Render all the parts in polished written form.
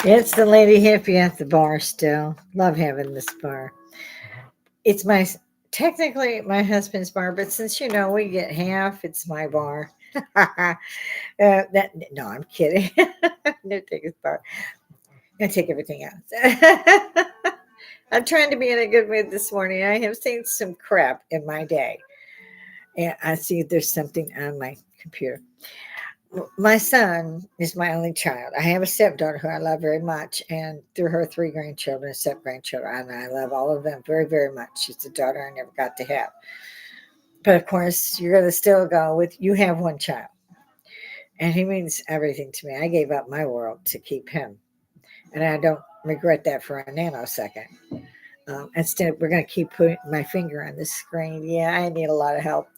It's the Lady Hippie at the bar still. Love having this bar. It's technically my husband's bar, but since we get half, it's my bar. No, I'm kidding. No, take his bar. I take everything out. I'm trying to be in a good mood this morning. I have seen some crap in my day, and I see there's something on my computer. My son is my only child. I have a stepdaughter who I love very much, and through her three grandchildren, step grandchildren, and I love all of them very, very much. She's a daughter I never got to have. But of course, you're going to still go with you have one child, and he means everything to me. I gave up my world to keep him, and I don't regret that for a nanosecond. Instead, we're going to keep putting my finger on the screen. Yeah, I need a lot of help.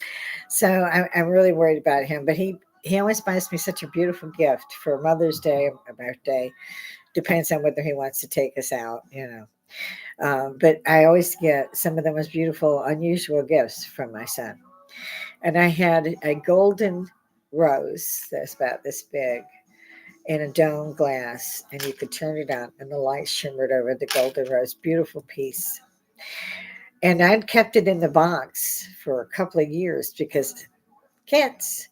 So I'm really worried about him. But he always buys me such a beautiful gift for Mother's Day, a birthday. Depends on whether he wants to take us out. But I always get some of the most beautiful, unusual gifts from my son. And I had a golden rose that's about this big in a dome glass, and you could turn it on, and the light shimmered over the golden rose. Beautiful piece. And I'd kept it in the box for a couple of years because cats.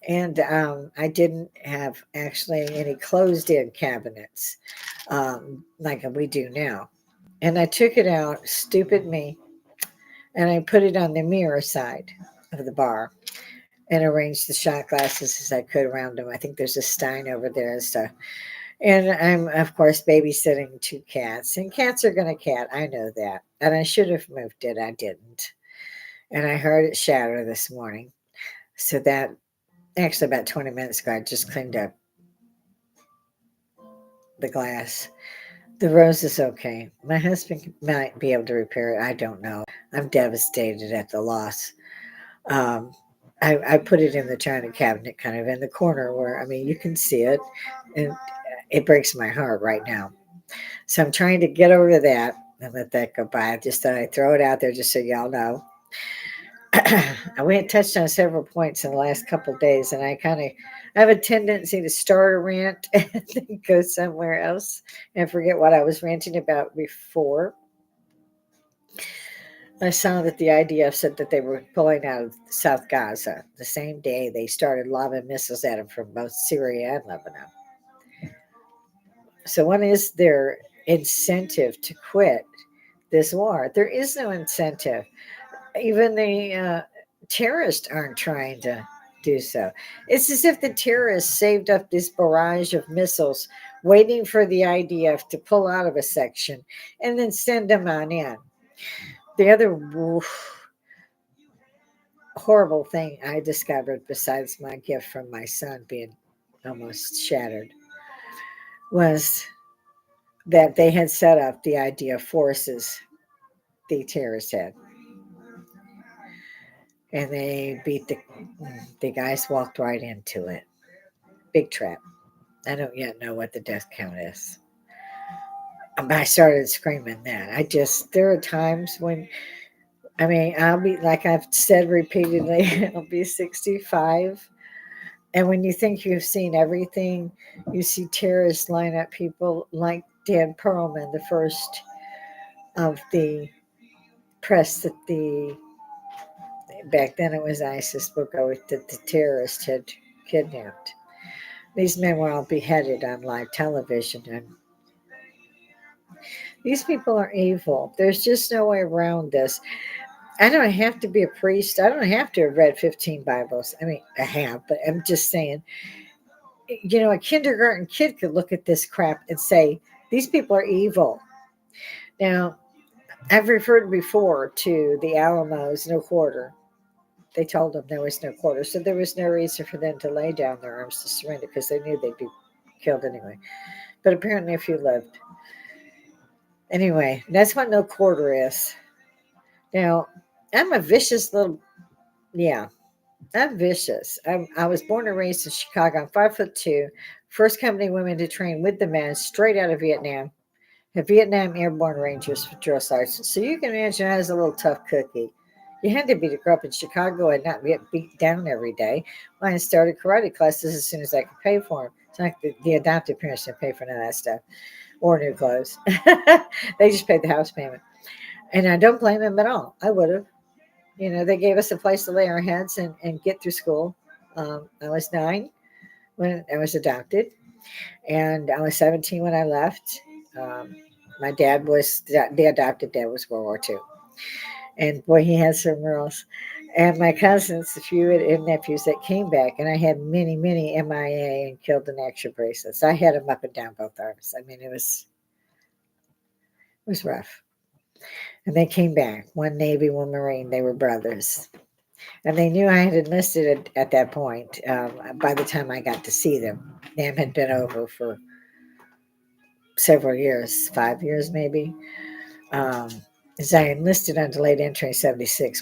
And I didn't have actually any closed in cabinets like we do now. And I took it out, stupid me, and I put it on the mirror side of the bar and arranged the shot glasses as I could around them. I think there's a stein over there and stuff. And I'm, of course, babysitting two cats, and cats are going to cat. I know that. And I should have moved it. I didn't. And I heard it shatter this morning. So that actually about 20 minutes ago, I just cleaned up the glass. The rose is okay. My husband might be able to repair it. I don't know. I'm devastated at the loss. Um, I put it in the china cabinet, kind of in the corner where, I mean, you can see it. And it breaks my heart right now. So I'm trying to get over that and let that go by. I just thought I'd throw it out there just so y'all know. We had touched on several points in the last couple of days, and I have a tendency to start a rant and then go somewhere else and forget what I was ranting about before. I saw that the IDF said that they were pulling out of South Gaza the same day they started lobbing missiles at them from both Syria and Lebanon. So, what is their incentive to quit this war? There is no incentive. Even the terrorists aren't trying to do so. It's as if the terrorists saved up this barrage of missiles, waiting for the IDF to pull out of a section and then send them on in. The other horrible thing I discovered, besides my gift from my son being almost shattered, was that they had set up the IDF forces, the terrorists had, and they beat the guys walked right into it. Big trap. I don't yet know what the death count is. I started screaming that. There are times when, I mean, I'll be, like I've said repeatedly, I'll be 65. And when you think you've seen everything, you see terrorists line up people like Dan Perlman, the first of the press that back then it was ISIS, will go with that the terrorist had kidnapped. These men were all beheaded on live television, and these people are evil. There's just no way around this. I don't have to be a priest. I don't have to have read 15 Bibles. I mean, I have, but I'm just saying, a kindergarten kid could look at this crap and say, these people are evil. Now, I've referred before to the Alamos, no quarter. They told them there was no quarter, so there was no reason for them to lay down their arms to surrender because they knew they'd be killed anyway. But apparently, a few lived. Anyway, that's what no quarter is. Now, I'm a vicious little, yeah, I'm vicious. I was born and raised in Chicago. I'm 5'2", first company women to train with the men straight out of Vietnam. A Vietnam Airborne Rangers for drill sergeants. So you can imagine I was a little tough cookie. You had to be to grow up in Chicago and not get beat down every day. Well, I started karate classes as soon as I could pay for them. It's like the adopted parents didn't pay for none of that stuff or new clothes. They just paid the house payment. And I don't blame them at all. I would have. They gave us a place to lay our heads and get through school. I was 9 when I was adopted, and I was 17 when I left. Um, my dad was the adopted dad was World War II, and boy, he had some rules. And my cousins, a few and nephews that came back, and I had many, many MIA and killed in action bracelets. I had them up and down both arms. I mean, it was rough. And they came back. One Navy, one Marine. They were brothers. And they knew I had enlisted at that point. By the time I got to see them, Nam had been over for several years, 5 years maybe. Um, as I enlisted on delayed entry in 76,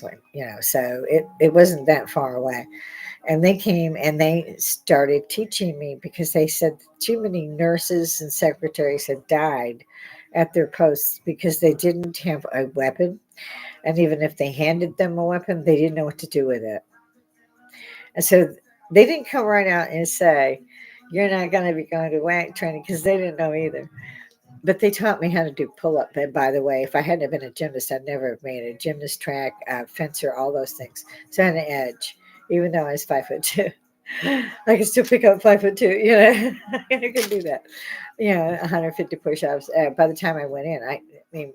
so it wasn't that far away. And they came and they started teaching me because they said too many nurses and secretaries had died at their posts because they didn't have a weapon. And even if they handed them a weapon, they didn't know what to do with it. And so they didn't come right out and say, "You're not going to be going to WAC training," because they didn't know either. But they taught me how to do pull up. And by the way, if I hadn't been a gymnast, I'd never have made it. Gymnast, track, fencer, all those things. So I had an edge, even though I was 5'2". I could still pick up 5'2". I could do that. 150 push-ups. By the time I went in, I mean,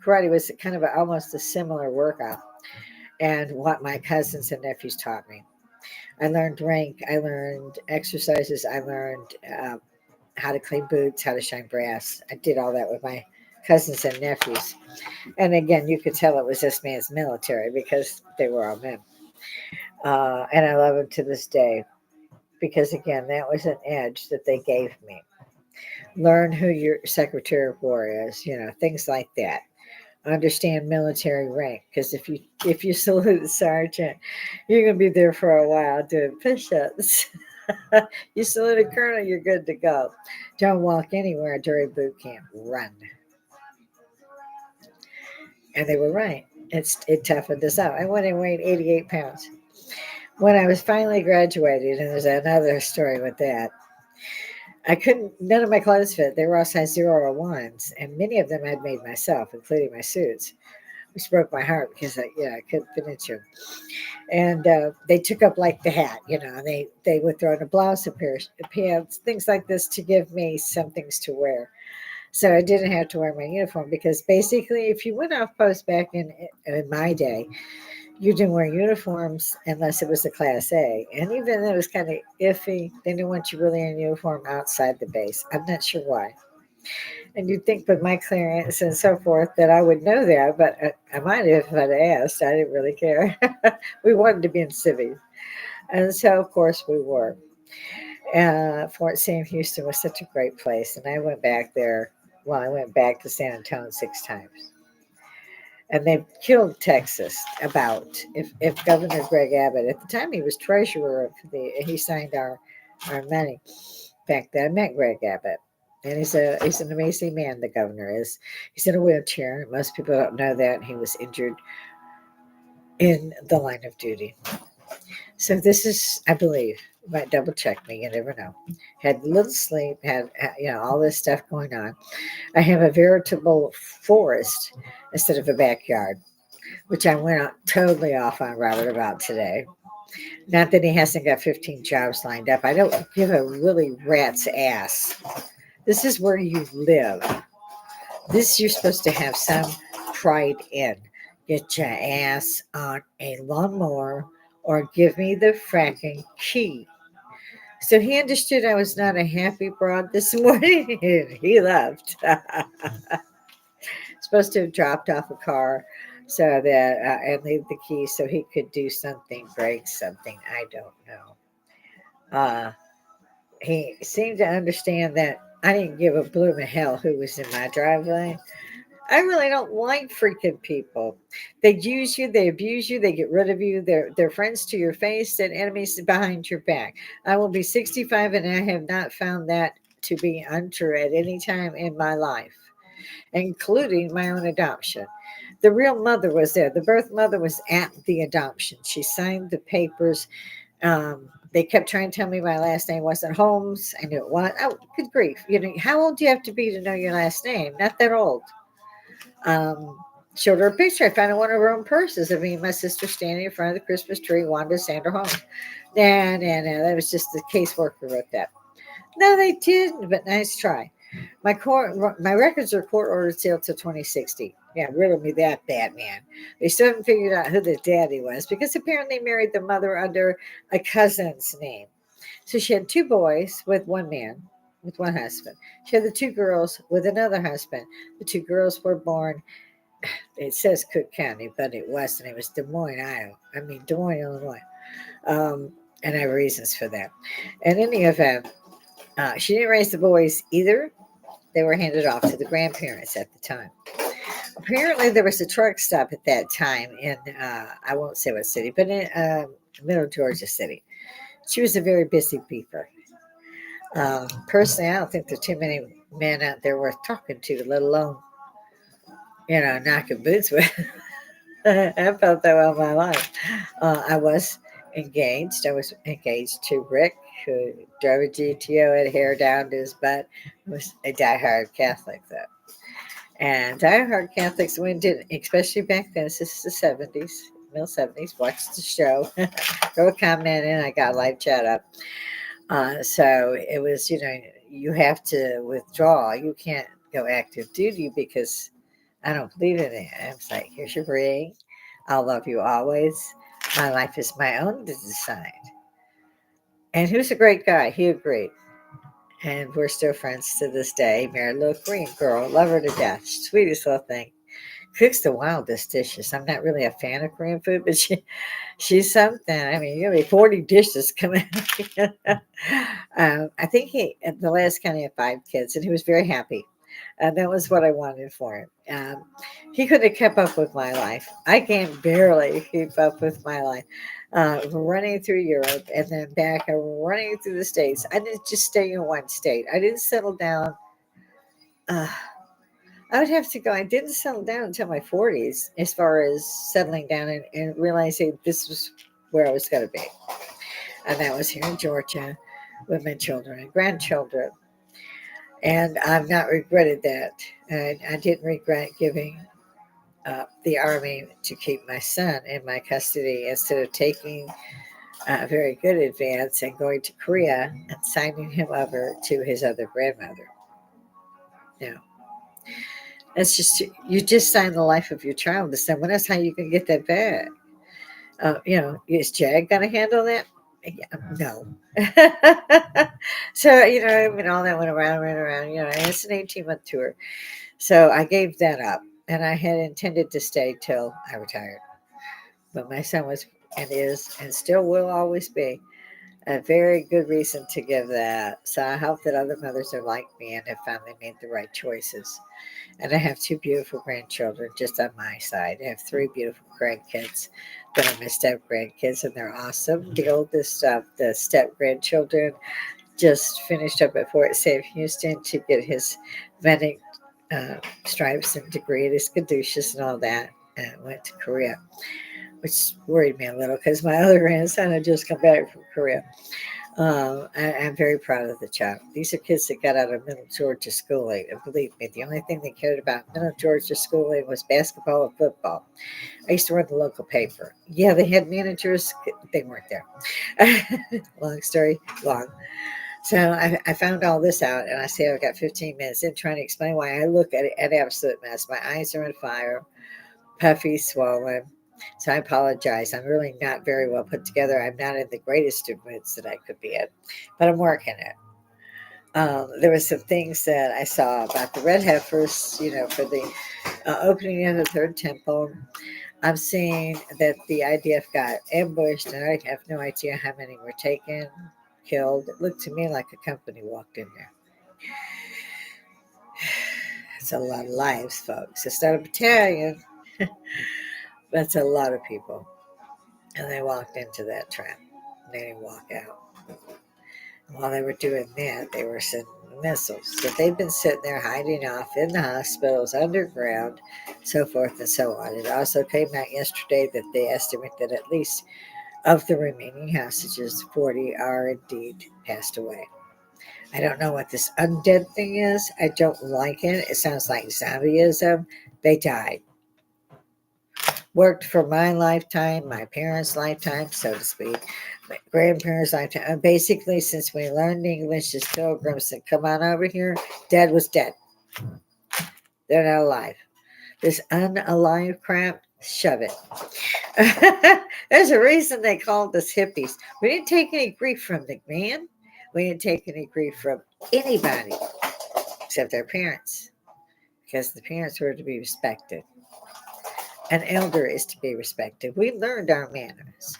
karate was kind of almost a similar workout, and what my cousins and nephews taught me. I learned rank. I learned exercises. I learned how to clean boots, how to shine brass. I did all that with my cousins and nephews. And again, you could tell it was this man's military because they were all men. And I love them to this day because, again, that was an edge that they gave me. Learn who your Secretary of War is, things like that. Understand military rank, because if you salute the sergeant, you're gonna be there for a while doing push-ups. You salute a colonel, you're good to go. Don't walk anywhere during boot camp. Run. And they were right. It toughened us out. I went and weighed 88 pounds. When I was finally graduated, and there's another story with that, I couldn't, none of my clothes fit. They were all size 0 or 1s, and many of them I'd made myself, including my suits, which broke my heart because I couldn't fit into them. And they took up like the hat, and they would throw in a blouse, a pair of pants, things like this to give me some things to wear. So I didn't have to wear my uniform because basically, if you went off post back in my day, you didn't wear uniforms unless it was a Class A. And even that was kind of iffy. They didn't want you really in uniform outside the base. I'm not sure why. And you'd think with my clearance and so forth that I would know that, but I might have if I'd asked. I didn't really care. We wanted to be in civies. And so, of course, we were. Fort Sam Houston was such a great place. And I went back there. Well, I went back to San Antonio 6 times. And they killed Texas about if Governor Greg Abbott, at the time he was treasurer of he signed our money back then. I met Greg Abbott. And he's an amazing man, the governor is. He's in a wheelchair. Most people don't know that. He was injured in the line of duty. So this is, I believe, you might double check me, you never know. Had little sleep, had all this stuff going on. I have a veritable forest instead of a backyard, which I went totally off on Robert about today. Not that he hasn't got 15 jobs lined up. I don't give a really rat's ass. This is where you live. This you're supposed to have some pride in. Get your ass on a lawnmower or give me the fracking key. So he understood I was not a happy broad this morning and he left. Supposed to have dropped off a car so that and leave the key so he could do something, break something. I don't know. He seemed to understand that I didn't give a blooming hell who was in my driveway. I really don't like freaking people. They use you, they abuse you, they get rid of you. They're friends to your face and enemies behind your back. I will be 65 and I have not found that to be untrue at any time in my life, including my own adoption. The real mother was there. The birth mother was at the adoption. She signed the papers They kept trying to tell me my last name wasn't Holmes. I knew it was. Oh, good grief. How old do you have to be to know your last name? Not that old. Um, Showed her a picture. I found in one of her own purses of me and my sister standing in front of the Christmas tree, Wanda Sandra Holmes. Nah, nah, nah. That was just the caseworker wrote that. No, they didn't, but nice try. My records are court ordered sealed till 2060. Yeah, riddle me that bad man. They still haven't figured out who the daddy was because apparently married the mother under a cousin's name. So she had two boys with one man, with one husband. She had the two girls with another husband. The two girls were born, it says Cook County, but it wasn't. It was Des Moines, Iowa. Des Moines, Illinois. And I have reasons for that. In any event, she didn't raise the boys either. They were handed off to the grandparents at the time. Apparently, there was a truck stop at that time in, I won't say what city, but in Middle Georgia City. She was a very busy beeper. Personally, I don't think there are too many men out there worth talking to, let alone, knocking boots with. I felt that all my life. I was engaged. I was engaged to Rick, who drove a GTO, had hair down to his butt, was a diehard Catholic, though. And diehard Catholics went in, especially back then. This is the 70s, middle 70s. Watched the show, throw a comment in. I got live chat up. So it was, you have to withdraw. You can't go active duty because I don't believe in it. I was like, here's your ring. I'll love you always. My life is my own to decide. And he was a great guy. He agreed. And we're still friends to this day. Married a little Korean girl. Love her to death. Sweetest little thing. Cooks the wildest dishes. I'm not really a fan of Korean food, but she's something. You'll be 40 dishes coming. I think at the last count, he had 5 kids, and he was very happy. That was what I wanted for him. He could have kept up with my life. I can barely keep up with my life. Running through Europe and then back and running through the States. I didn't just stay in one state. I didn't settle down. Uh, I would have to go. I didn't settle down until my 40s as far as settling down and realizing this was where I was going to be. And that was here in Georgia with my children and grandchildren. And I've not regretted that. And I didn't regret giving up the Army to keep my son in my custody instead of taking a very good advance and going to Korea and signing him over to his other grandmother. No. That's just, you just sign the life of your child to someone else. How you can get that back? Is Jag going to handle that? Yeah, no. So, all that went around, and it's an 18-month tour. So I gave that up, and I had intended to stay till I retired. But my son was and is and still will always be a very good reason to give that. So I hope that other mothers are like me and have finally made the right choices. And I have 2 beautiful grandchildren just on my side. I have 3 beautiful grandkids that are my step grandkids, and they're awesome. The oldest of the step grandchildren just finished up at Fort Sam Houston to get his medic stripes and degree at his caduceus and all that, and went to Korea, which worried me a little because my other grandson had just come back from Korea. I'm very proud of the child. These are kids that got out of Middle Georgia schooling. And believe me, the only thing they cared about Middle Georgia schooling was basketball and football. I used to run the local paper. Yeah, they had managers. They weren't there. Long story long. So I found all this out, and I say I've got 15 minutes in trying to explain why I look at it an absolute mess. My eyes are on fire, puffy, swollen. So I apologize. I'm really not very well put together. I'm not in the greatest of moods that I could be in, but I'm working it. There were some things that I saw about the red heifers, for the opening of the third temple. I'm seeing that the IDF got ambushed, and I have no idea how many were taken, killed. It looked to me like a company walked in there. That's a lot of lives, folks. It's not a battalion. That's a lot of people. And they walked into that trap. They didn't walk out. While they were doing that, they were sending missiles. So they've been sitting there hiding off in the hospitals, underground, so forth and so on. It also came out yesterday that they estimate that at least Of the remaining hostages, 40 are indeed passed away. I don't know what this undead thing is. I don't like it. It sounds like zombieism. They died. Worked for my lifetime, my parents' lifetime, so to speak, my grandparents' lifetime. And basically, since we learned English as pilgrims and come on over here, dead was dead. They're not alive. This unalive crap, shove it. There's a reason they called us hippies. We didn't take any grief from the man. We didn't take any grief from anybody except our parents, because the parents were to be respected. An elder is to be respected. We learned our manners.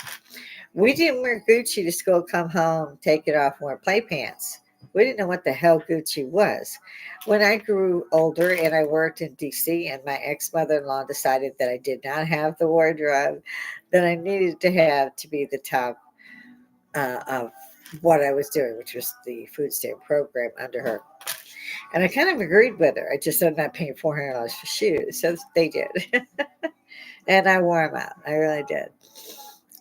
We didn't wear Gucci to school, come home, take it off, and wear play pants. We didn't know what the hell Gucci was. When I grew older and I worked in DC, and my ex mother in law decided that I did not have the wardrobe that I needed to have to be the top of what I was doing, which was the food stamp program under her. And I kind of agreed with her. I just ended up paying $400 for shoes. So they did. And I wore them out. I really did.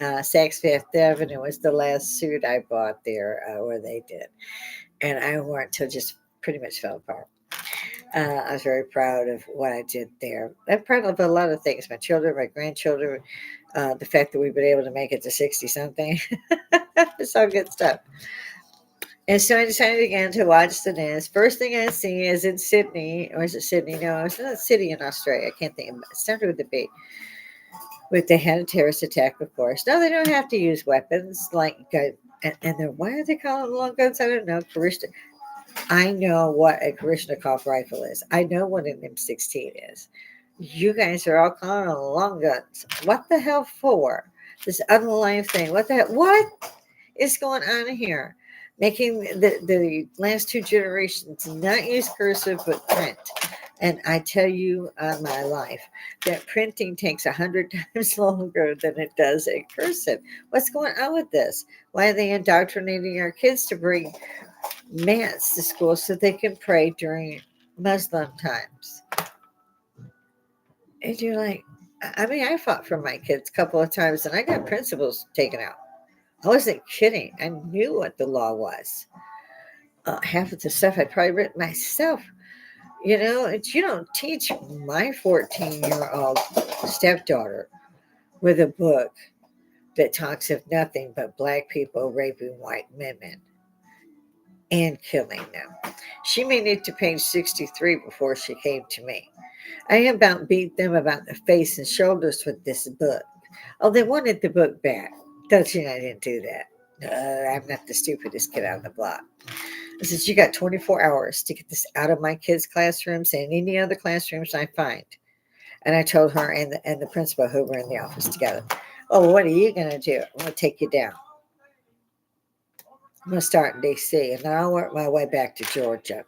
Saks Fifth Avenue was the last suit I bought there, where they did. And I wore it until just pretty much fell apart. I was very proud of what I did there. I'm proud of a lot of things. My children, my grandchildren, the fact that we've been able to make it to 60 something. It's all good stuff. And so I decided again to watch the news. First thing I see is in Sydney, or is it Sydney? No, it's not a city in Australia. I can't think. It started with the B. With they had a terrorist attack, of course. No, they don't have to use weapons like gun. And then why are they calling them long guns? I don't know. I know what a Kalashnikov rifle is. I know what an M16 is. You guys are all calling them long guns. What the hell for? This unalive thing. What the hell? What is going on here? Making the last two generations not use cursive but print. And I tell you on my life that printing takes 100 times longer than it does in cursive. What's going on with this? Why are they indoctrinating our kids to bring mats to school so they can pray during Muslim times? And you're like, I mean, I fought for my kids a couple of times and I got principles taken out. I wasn't kidding. I knew what the law was. Half of the stuff I'd probably written myself. You know, you don't teach my 14-year-old stepdaughter with a book that talks of nothing but black people raping white women and killing them. She made it to page 63 before she came to me. I about beat them about the face and shoulders with this book. Oh, they wanted the book back. Don't you know I didn't do that? I'm not the stupidest kid on the block. I said, you got 24 hours to get this out of my kids' classrooms and any other classrooms I find. And I told her and the principal who were in the office together, oh, what are you going to do? I'm going to take you down. I'm going to start in D.C. and then I'll work my way back to Georgia.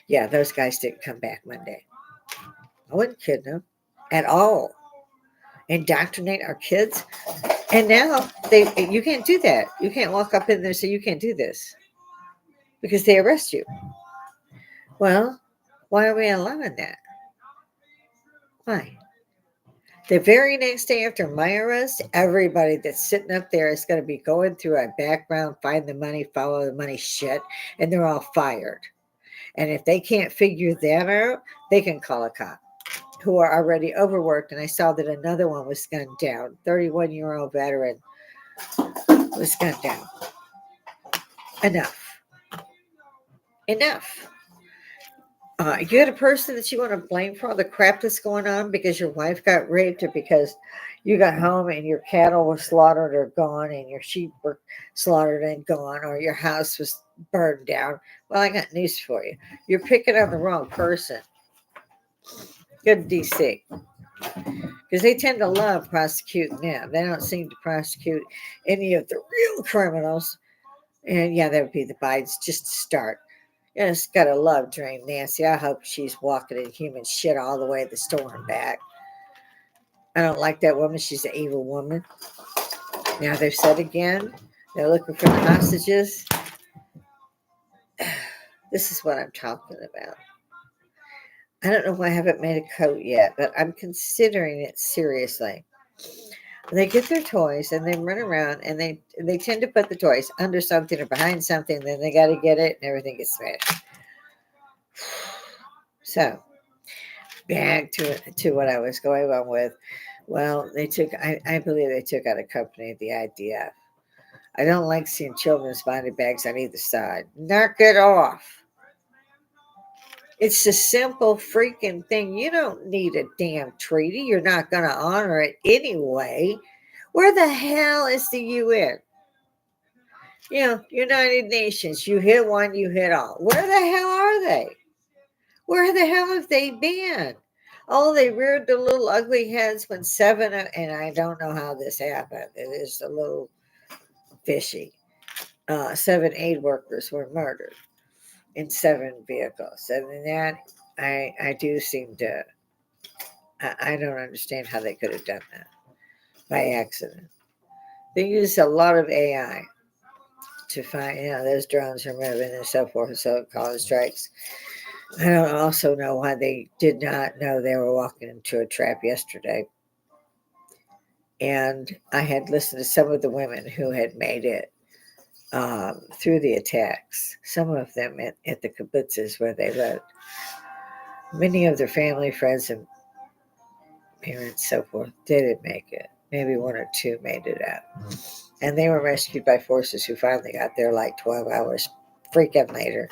Yeah, those guys didn't come back Monday. I wasn't kidding them at all. Indoctrinate our kids. And now you can't do that. You can't walk up in there and say, you can't do this because they arrest you. Well, why are we allowing that? Why? The very next day after my arrest, everybody that's sitting up there is going to be going through a background, find the money, follow the money shit, and they're all fired. And if they can't figure that out, they can call a cop who are already overworked. And I saw that another one was gunned down. 31-year-old veteran was gunned down. Enough. Enough. You got a person that you want to blame for all the crap that's going on because your wife got raped or because you got home and your cattle were slaughtered or gone and your sheep were slaughtered and gone or your house was burned down. Well, I got news for you. You're picking on the wrong person. Go to DC because they tend to love prosecuting them. They don't seem to prosecute any of the real criminals. And yeah, that would be the Bidens just to start. You just gotta love Dream Nancy. I hope she's walking in human shit all the way to the store and back. I don't like that woman. She's an evil woman. Now they've said again, they're looking for the hostages. This is what I'm talking about. I don't know why I haven't made a coat yet, but I'm considering it seriously. They get their toys and they run around and they tend to put the toys under something or behind something. Then they got to get it and everything gets smashed. So back to what I was going on with. Well, they took. I believe they took out a company at the IDF. I don't like seeing children's body bags on either side. Knock it off. It's a simple freaking thing. You don't need a damn treaty. You're not going to honor it anyway. Where the hell is the UN? You know, United Nations. You hit one, you hit all. Where the hell are they? Where the hell have they been? Oh, they reared their little ugly heads when and I don't know how this happened. It is a little fishy. 7 aid workers were murdered in 7 vehicles. And in that, I do seem to, I don't understand how they could have done that by accident. They use a lot of AI to find, those drones are moving and so forth and so calling strikes. I don't also know why they did not know they were walking into a trap yesterday. And I had listened to some of the women who had made it through the attacks, some of them at the kibbutzes where they lived. Many of their family, friends, and parents, so forth, didn't make it. Maybe one or two made it out. And they were rescued by forces who finally got there like 12 hours freaking later.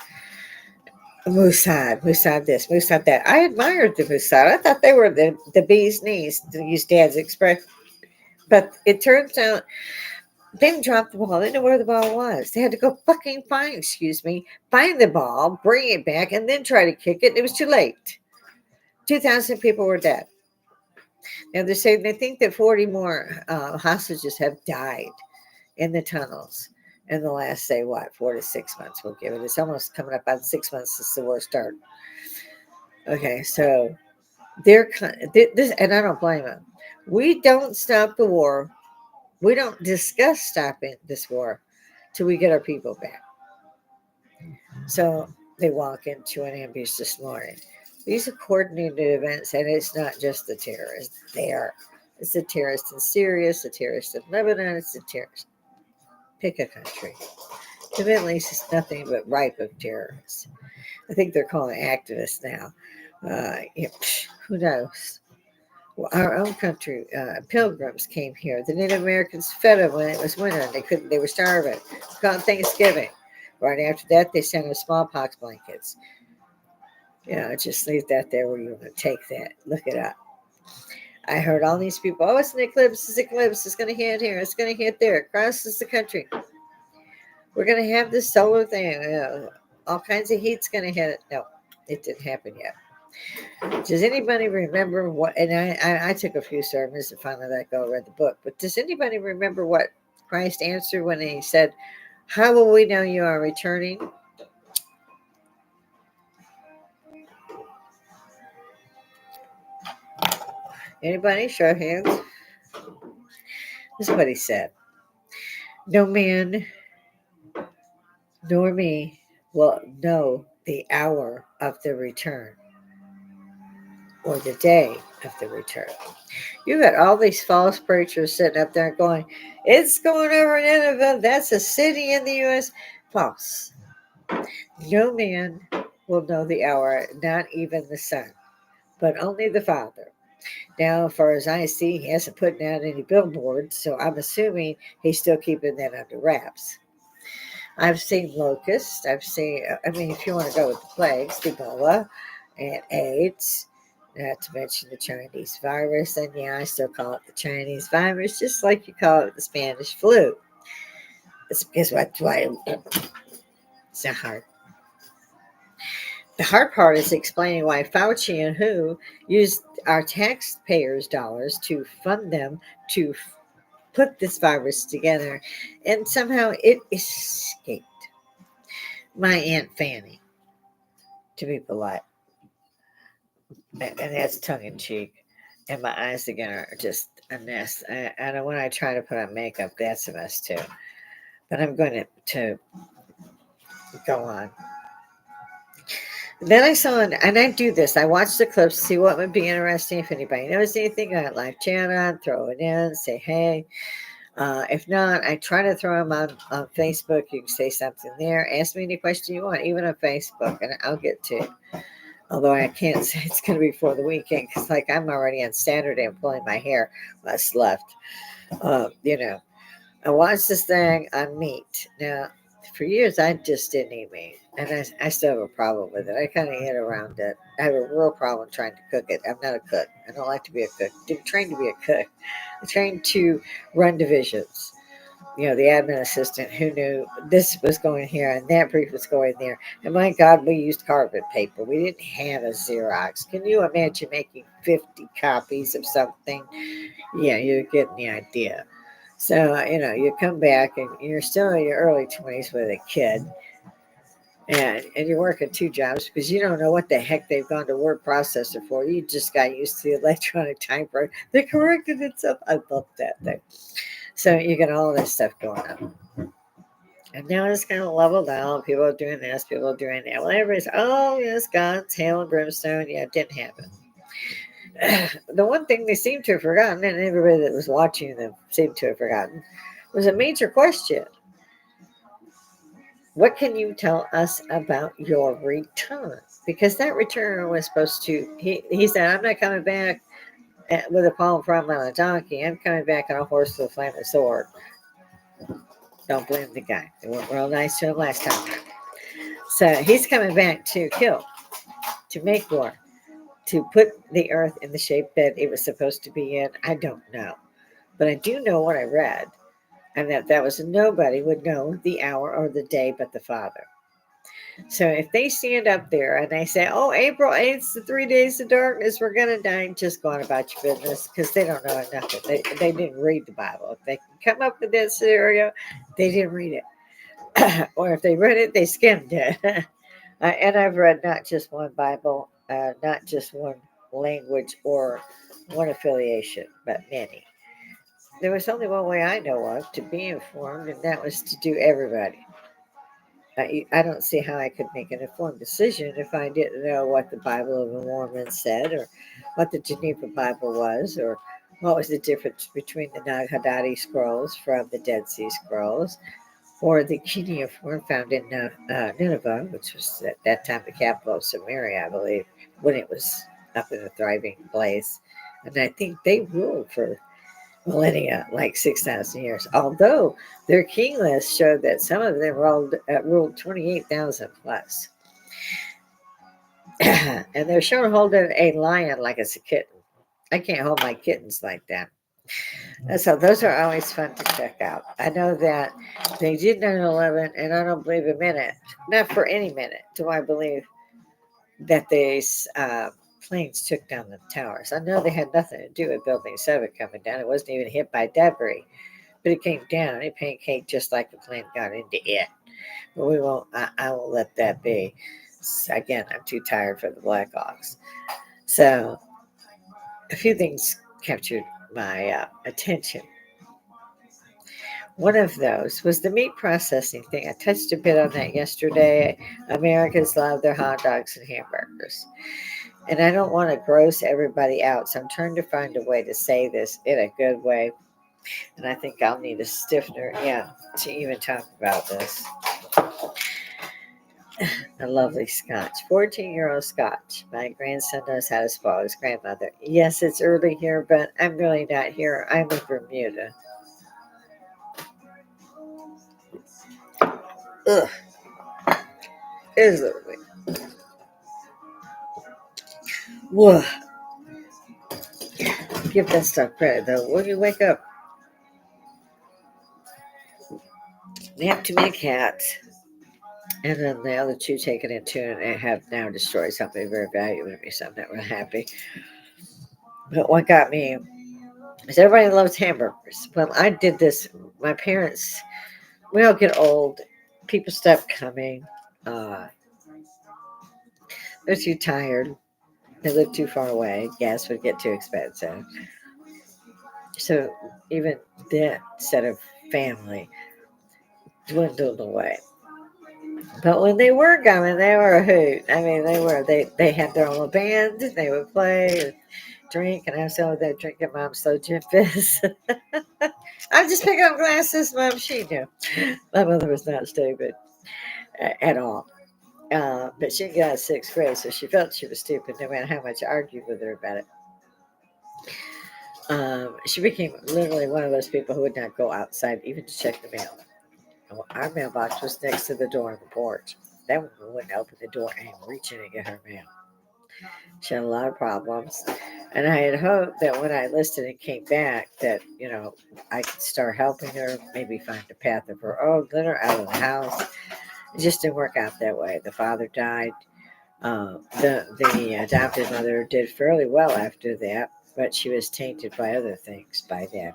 Mossad this, Mossad that. I admired the Mossad. I thought they were the bee's knees, to use Dad's expression. But it turns out they didn't drop the ball. They didn't know where the ball was. They had to go find the ball, bring it back, and then try to kick it. It was too late. 2,000 people were dead. Now they're saying they think that 40 more hostages have died in the tunnels in the last, say, 4 to 6 months. We'll give it. It's almost coming up on 6 months since the war started. Okay, so they're this, and I don't blame them. We don't stop the war. We don't discuss stopping this war till we get our people back. So they walk into an ambush this morning. These are coordinated events, and it's not just the terrorists there. It's the terrorists in Syria, it's the terrorists in Lebanon, it's the terrorists. Pick a country. The Middle East is nothing but ripe of terrorists. I think they're calling activists now. Who knows? Well, our own country, pilgrims came here. The Native Americans fed them when it was winter. And they couldn't. They were starving. It's called Thanksgiving. Right after that, they sent them smallpox blankets. Just leave that there where you want to take that. Look it up. I heard all these people. Oh, it's an eclipse. It's an eclipse. It's going to hit here. It's going to hit there. It crosses the country. We're going to have this solar thing. All kinds of heat's going to hit it. No, it didn't happen yet. Does anybody remember what? And I took a few sermons and finally let go, read the book. But does anybody remember what Christ answered when he said, "How will we know you are returning?" Anybody? Show of hands. This is what he said: "No man nor me will know the hour of the return or the day of the return." You got all these false preachers sitting up there going, "It's going over in Nineveh. That's a city in the U.S." False. No man will know the hour, not even the Son, but only the Father. Now, as far as I see, he hasn't put down any billboards, so I'm assuming he's still keeping that under wraps. I've seen locusts. If you want to go with the plagues, Ebola and AIDS, not to mention the Chinese virus. And yeah, I still call it the Chinese virus, just like you call it the Spanish flu. It's because why it's not hard. The hard part is explaining why Fauci and WHO used our taxpayers' dollars to fund them to put this virus together, and somehow it escaped my Aunt Fanny, to be polite. And that's tongue in cheek. And my eyes again are just a mess. And when I try to put on makeup, that's a mess too. But I'm going to go on. Then I saw, and I do this. I watch the clips, see what would be interesting. If anybody knows anything, I live chat on, throw it in, say hey. If not, I try to throw them on Facebook. You can say something there. Ask me any question you want, even on Facebook, and I'll get to it. Although I can't say it's going to be for the weekend because, like, I'm already on Saturday. I'm pulling my hair. What's left? You know, I watched this thing on meat. Now, for years, I just didn't eat meat. And I still have a problem with it. I kind of get around it. I have a real problem trying to cook it. I'm not a cook. I don't like to be a cook. Didn't train to be a cook. I trained to run divisions. You know, the admin assistant who knew this was going here and that brief was going there. And my God, we used carbon paper. We didn't have a Xerox. Can you imagine making 50 copies of something? Yeah, you're getting the idea. So, you come back and you're still in your early 20s with a kid, and you're working two jobs because you don't know what the heck they've gone to word processor for. You just got used to the electronic typewriter. They corrected itself. I love that thing. So you got all this stuff going on. And now it's kind of leveled out. People are doing this, people are doing that. Well, everybody's, oh, yes, God's hail and brimstone. Yeah, it didn't happen. The one thing they seem to have forgotten, and everybody that was watching them seemed to have forgotten, was a major question. What can you tell us about your return? Because that return was supposed to, he said, I'm not coming back with a palm frond on a donkey. I'm coming back on a horse with a flaming sword. Don't blame the guy. They weren't real nice to him last time. So he's coming back to kill, to make war, to put the earth in the shape that it was supposed to be in. I don't know. But I do know what I read, and that was nobody would know the hour or the day but the Father. So if they stand up there and they say, oh, April 8th, the 3 days of darkness, we're going to die, just go on about your business because they don't know nothing. They didn't read the Bible. If they can come up with that scenario, they didn't read it. Or if they read it, they skimmed it. And I've read not just one Bible, not just one language or one affiliation, but many. There was only one way I know of to be informed, and that was to do everybody. I don't see how I could make an informed decision if I didn't know what the Bible of the Mormons said, or what the Geneva Bible was, or what was the difference between the Nag Hammadi scrolls from the Dead Sea Scrolls, or the cuneiform found in Nineveh, which was at that time the capital of Samaria, I believe, when it was up in a thriving place. And I think they ruled for millennia, like 6,000 years. Although their king list showed that some of them ruled 28,000 plus. And they're shown holding a lion like it's a kitten. I can't hold my kittens like that. And so those are always fun to check out. I know that they did 9/11, and I don't believe a minute, not for any minute, do I believe that these planes took down the towers. I know they had nothing to do with Building 7 coming down. It wasn't even hit by debris, but it came down and it pancaked just like the plane got into it. But we won't. I won't let that be. Again, I'm too tired for the Blackhawks. So a few things captured my attention. One of those was the meat processing thing. I touched a bit on that yesterday. Americans love their hot dogs and hamburgers. And I don't want to gross everybody out, so I'm trying to find a way to say this in a good way. And I think I'll need a stiffener, to even talk about this. A lovely scotch, 14-year-old scotch. My grandson knows how to spoil his grandmother. Yes, it's early here, but I'm really not here. I'm in Bermuda. Ugh, it is early. Whoa. Give that stuff credit, though. When you wake up, we have too many cats. And then the other two take it into and have now destroyed something very valuable to me, so I'm not really happy. But what got me is everybody loves hamburgers. Well, I did this. My parents, we all get old. People stop coming. Uh, they're too tired. They live too far away. Gas would get too expensive. So even that set of family dwindled away. But when they were coming, they were a hoot. I mean, they had their own band. They would play and drink, and I was over there drinking Mom's slow gin fizz. I'm just picking up glasses, Mom. She knew. My mother was not stupid at all. But she got sixth grade, so she felt she was stupid no matter how much I argued with her about it. She became literally one of those people who would not go outside even to check the mail. Well, our mailbox was next to the door on the porch. That woman wouldn't open the door and reach in and get her mail. She had a lot of problems. And I had hoped that when I listed and came back that, I could start helping her, maybe find a path of her own, get her out of the house. It just didn't work out that way. The father died. The adopted mother did fairly well after that, but she was tainted by other things by that.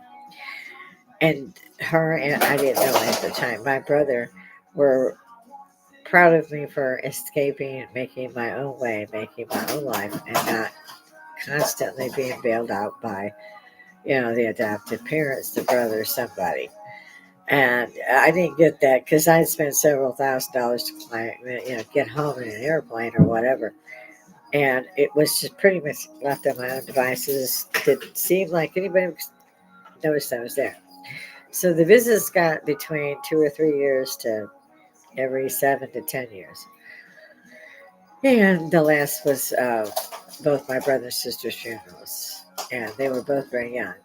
And her and I didn't know at the time. My brother were proud of me for escaping and making my own way, making my own life, and not constantly being bailed out by, the adopted parents, the brother, somebody. And I didn't get that because I'd spent several $1,000s to fly, get home in an airplane or whatever. And it was just pretty much left on my own devices. Didn't seem like anybody noticed I was there. So the business got between 2 or 3 years to every 7 to 10 years. And the last was both my brother and sister's funerals. And they were both very young.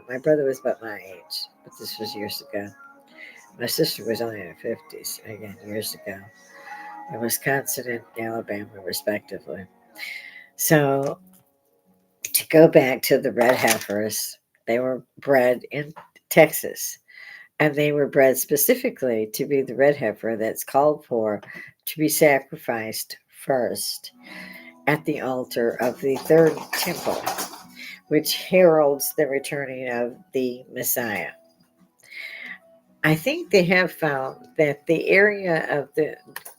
My brother was about my age, but this was years ago. My sister was only in her 50s, again, years ago, in Wisconsin and Alabama, respectively. So to go back to the red heifers, they were bred in Texas. And they were bred specifically to be the red heifer that's called for to be sacrificed first at the altar of the third temple, which heralds the returning of the Messiah. I think they have found that the area of the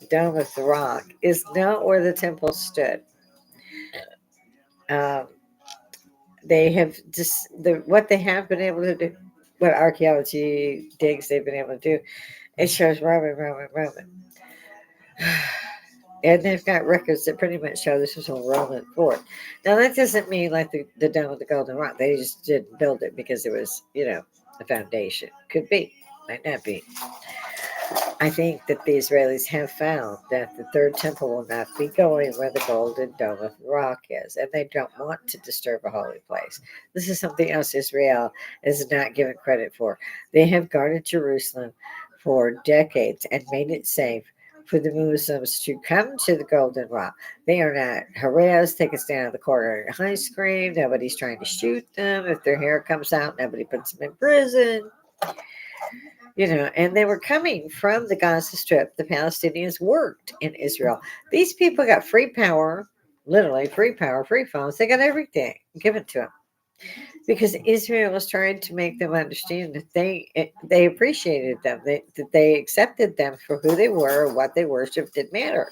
Dome of the Rock is not where the temple stood. Um, they have just what they have been able to do, what archaeology digs they've been able to do. It shows Roman, Roman, Roman. And they've got records that pretty much show this was a Roman fort. Now, that doesn't mean like the Dome of the Golden Rock. They just didn't build it because it was, the foundation. Could be, might not be. I think that the Israelis have found that the third temple will not be going where the Golden Dome of the Rock is, and they don't want to disturb a holy place. This is something else Israel is not given credit for. They have guarded Jerusalem for decades and made it safe for the Muslims to come to the Golden Rock. They are not harassed. They can stand on the corner and ice cream. Nobody's trying to shoot them. If their hair comes out, nobody puts them in prison. And they were coming from the Gaza Strip. The Palestinians worked in Israel. These people got free power, literally free power, free phones. They got everything given to them because Israel was trying to make them understand that they appreciated them, that they accepted them for who they were, what they worshipped didn't matter.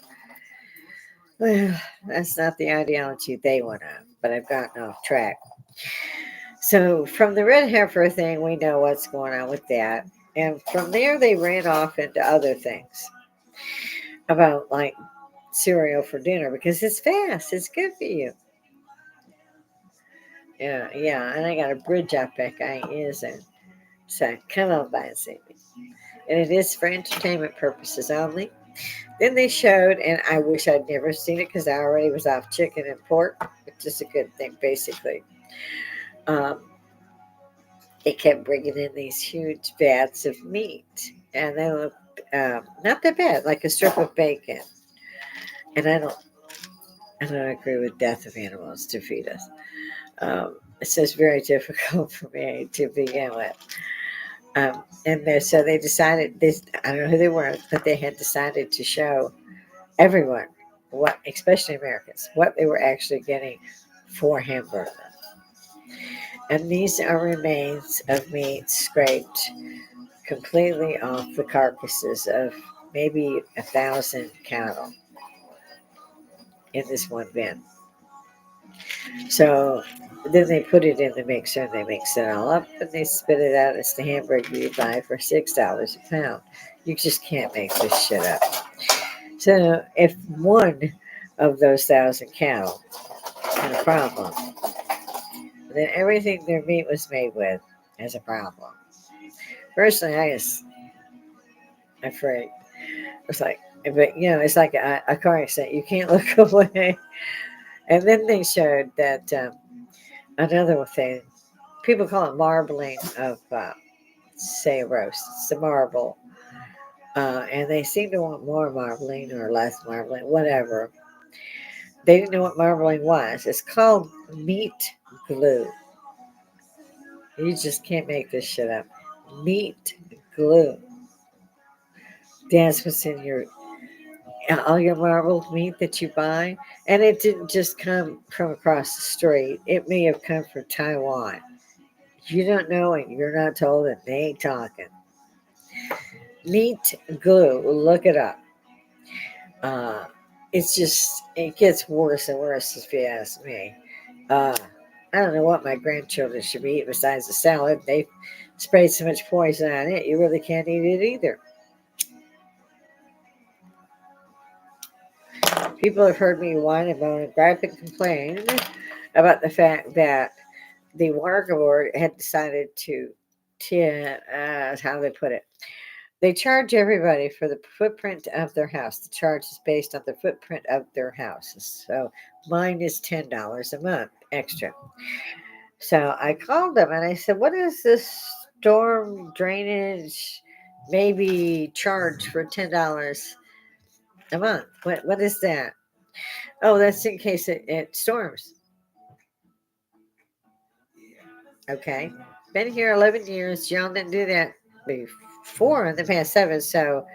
Well, that's not the ideology they went on, but I've gotten off track. So from the red heifer thing, we know what's going on with that. And from there, they ran off into other things about like cereal for dinner because it's fast. It's good for you. Yeah. And I got a bridge up back I using. So come on by and see me. And it is for entertainment purposes only. Then they showed, and I wish I'd never seen it because I already was off chicken and pork, which is a good thing, basically. Um, they kept bringing in these huge vats of meat, and they look not that bad, like a strip of bacon. And I don't agree with death of animals to feed us. It's just very difficult for me to begin with. So they decided this. I don't know who they were, but they had decided to show everyone, what, especially Americans, what they were actually getting for hamburger. And these are remains of meat scraped completely off the carcasses of maybe 1,000 cattle in this one bin. So then they put it in the mixer and they mix it all up and they spit it out. It's the hamburger you buy for $6 a pound. You just can't make this shit up. So if one of those 1,000 cattle had a problem, then everything their meat was made with has a problem. Personally, I just afraid. It's like, but it's like a car accident. You can't look away. And then they showed that another thing. People call it marbling of, say, a roast. It's the marble. And they seem to want more marbling or less marbling, whatever. They didn't know what marbling was. It's called meat glue. You just can't make this shit up. Meat glue. That's what's in all your marbled meat that you buy. And it didn't just come from across the street. It may have come from Taiwan. You don't know and you're not told and they ain't talking. Meat glue. Look it up. Uh, it gets worse and worse if you ask me. Uh, I don't know what my grandchildren should be eating besides the salad. They sprayed so much poison on it, you really can't eat it either. People have heard me whine and moan and gripe and complain about the fact that the water board had decided how they put it. They charge everybody for the footprint of their house. The charge is based on the footprint of their houses. So mine is $10 a month extra. So I called them and I said, "What is this storm drainage maybe charge for $10 a month? What is that?" "Oh, that's in case it storms." Okay. Been here 11 years. Y'all didn't do that before in the past 7. So,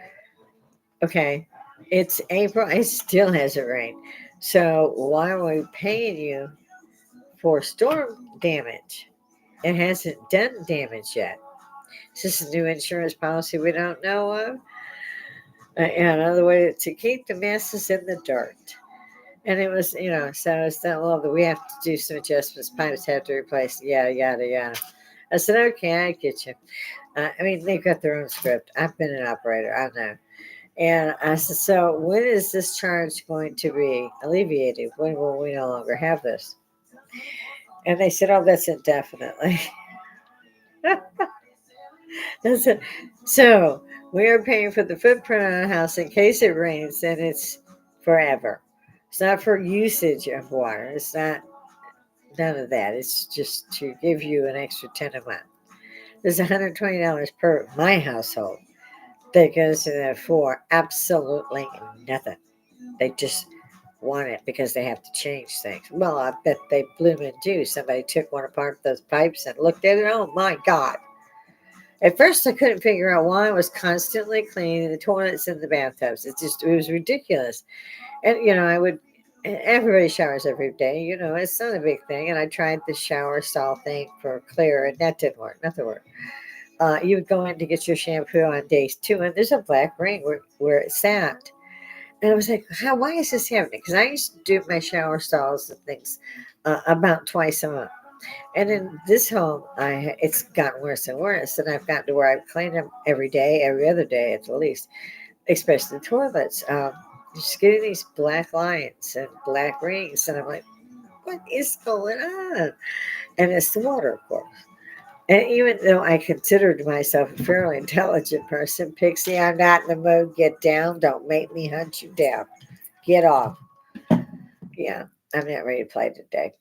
okay. It's April. It still hasn't rained. So, why are we paying you for storm damage? It hasn't done damage yet. Is this a new insurance policy we don't know of? And another way to keep the masses in the dirt. And it was, so it's that well that we have to do some adjustments, pipes have to replace, yada, yada, yada. I said, okay, I get you. I mean, they've got their own script. I've been an operator, I know. And I said, so when is this charge going to be alleviated? When will we no longer have this? And they said, oh, that's indefinitely. That's it. So we are paying for the footprint on a house in case it rains, and it's forever. It's not for usage of water. It's not none of that. It's just to give you an extra 10 a month. There's $120 per my household that goes to that for absolutely nothing. They just want it because they have to change things. Well, I bet they bloomin' do. Somebody took one apart those pipes and looked at it. Oh my God. At first, I couldn't figure out why it was constantly cleaning the toilets and the bathtubs. It was ridiculous. And, everybody showers every day. It's not a big thing. And I tried the shower stall thing for clear, and that didn't work. Nothing worked. You would go in to get your shampoo on days 2, and there's a black ring where it sat. And I was like, why is this happening? Because I used to do my shower stalls and things about twice a month. And in this home, it's gotten worse and worse. And I've gotten to where I clean them every day, every other day at the least, especially the toilets. Just getting these black lines and black rings. And I'm like, what is going on? And it's the water, of course. And even though I considered myself a fairly intelligent person, Pixie, I'm not in the mood. Get down. Don't make me hunt you down. Get off. Yeah, I'm not ready to play today.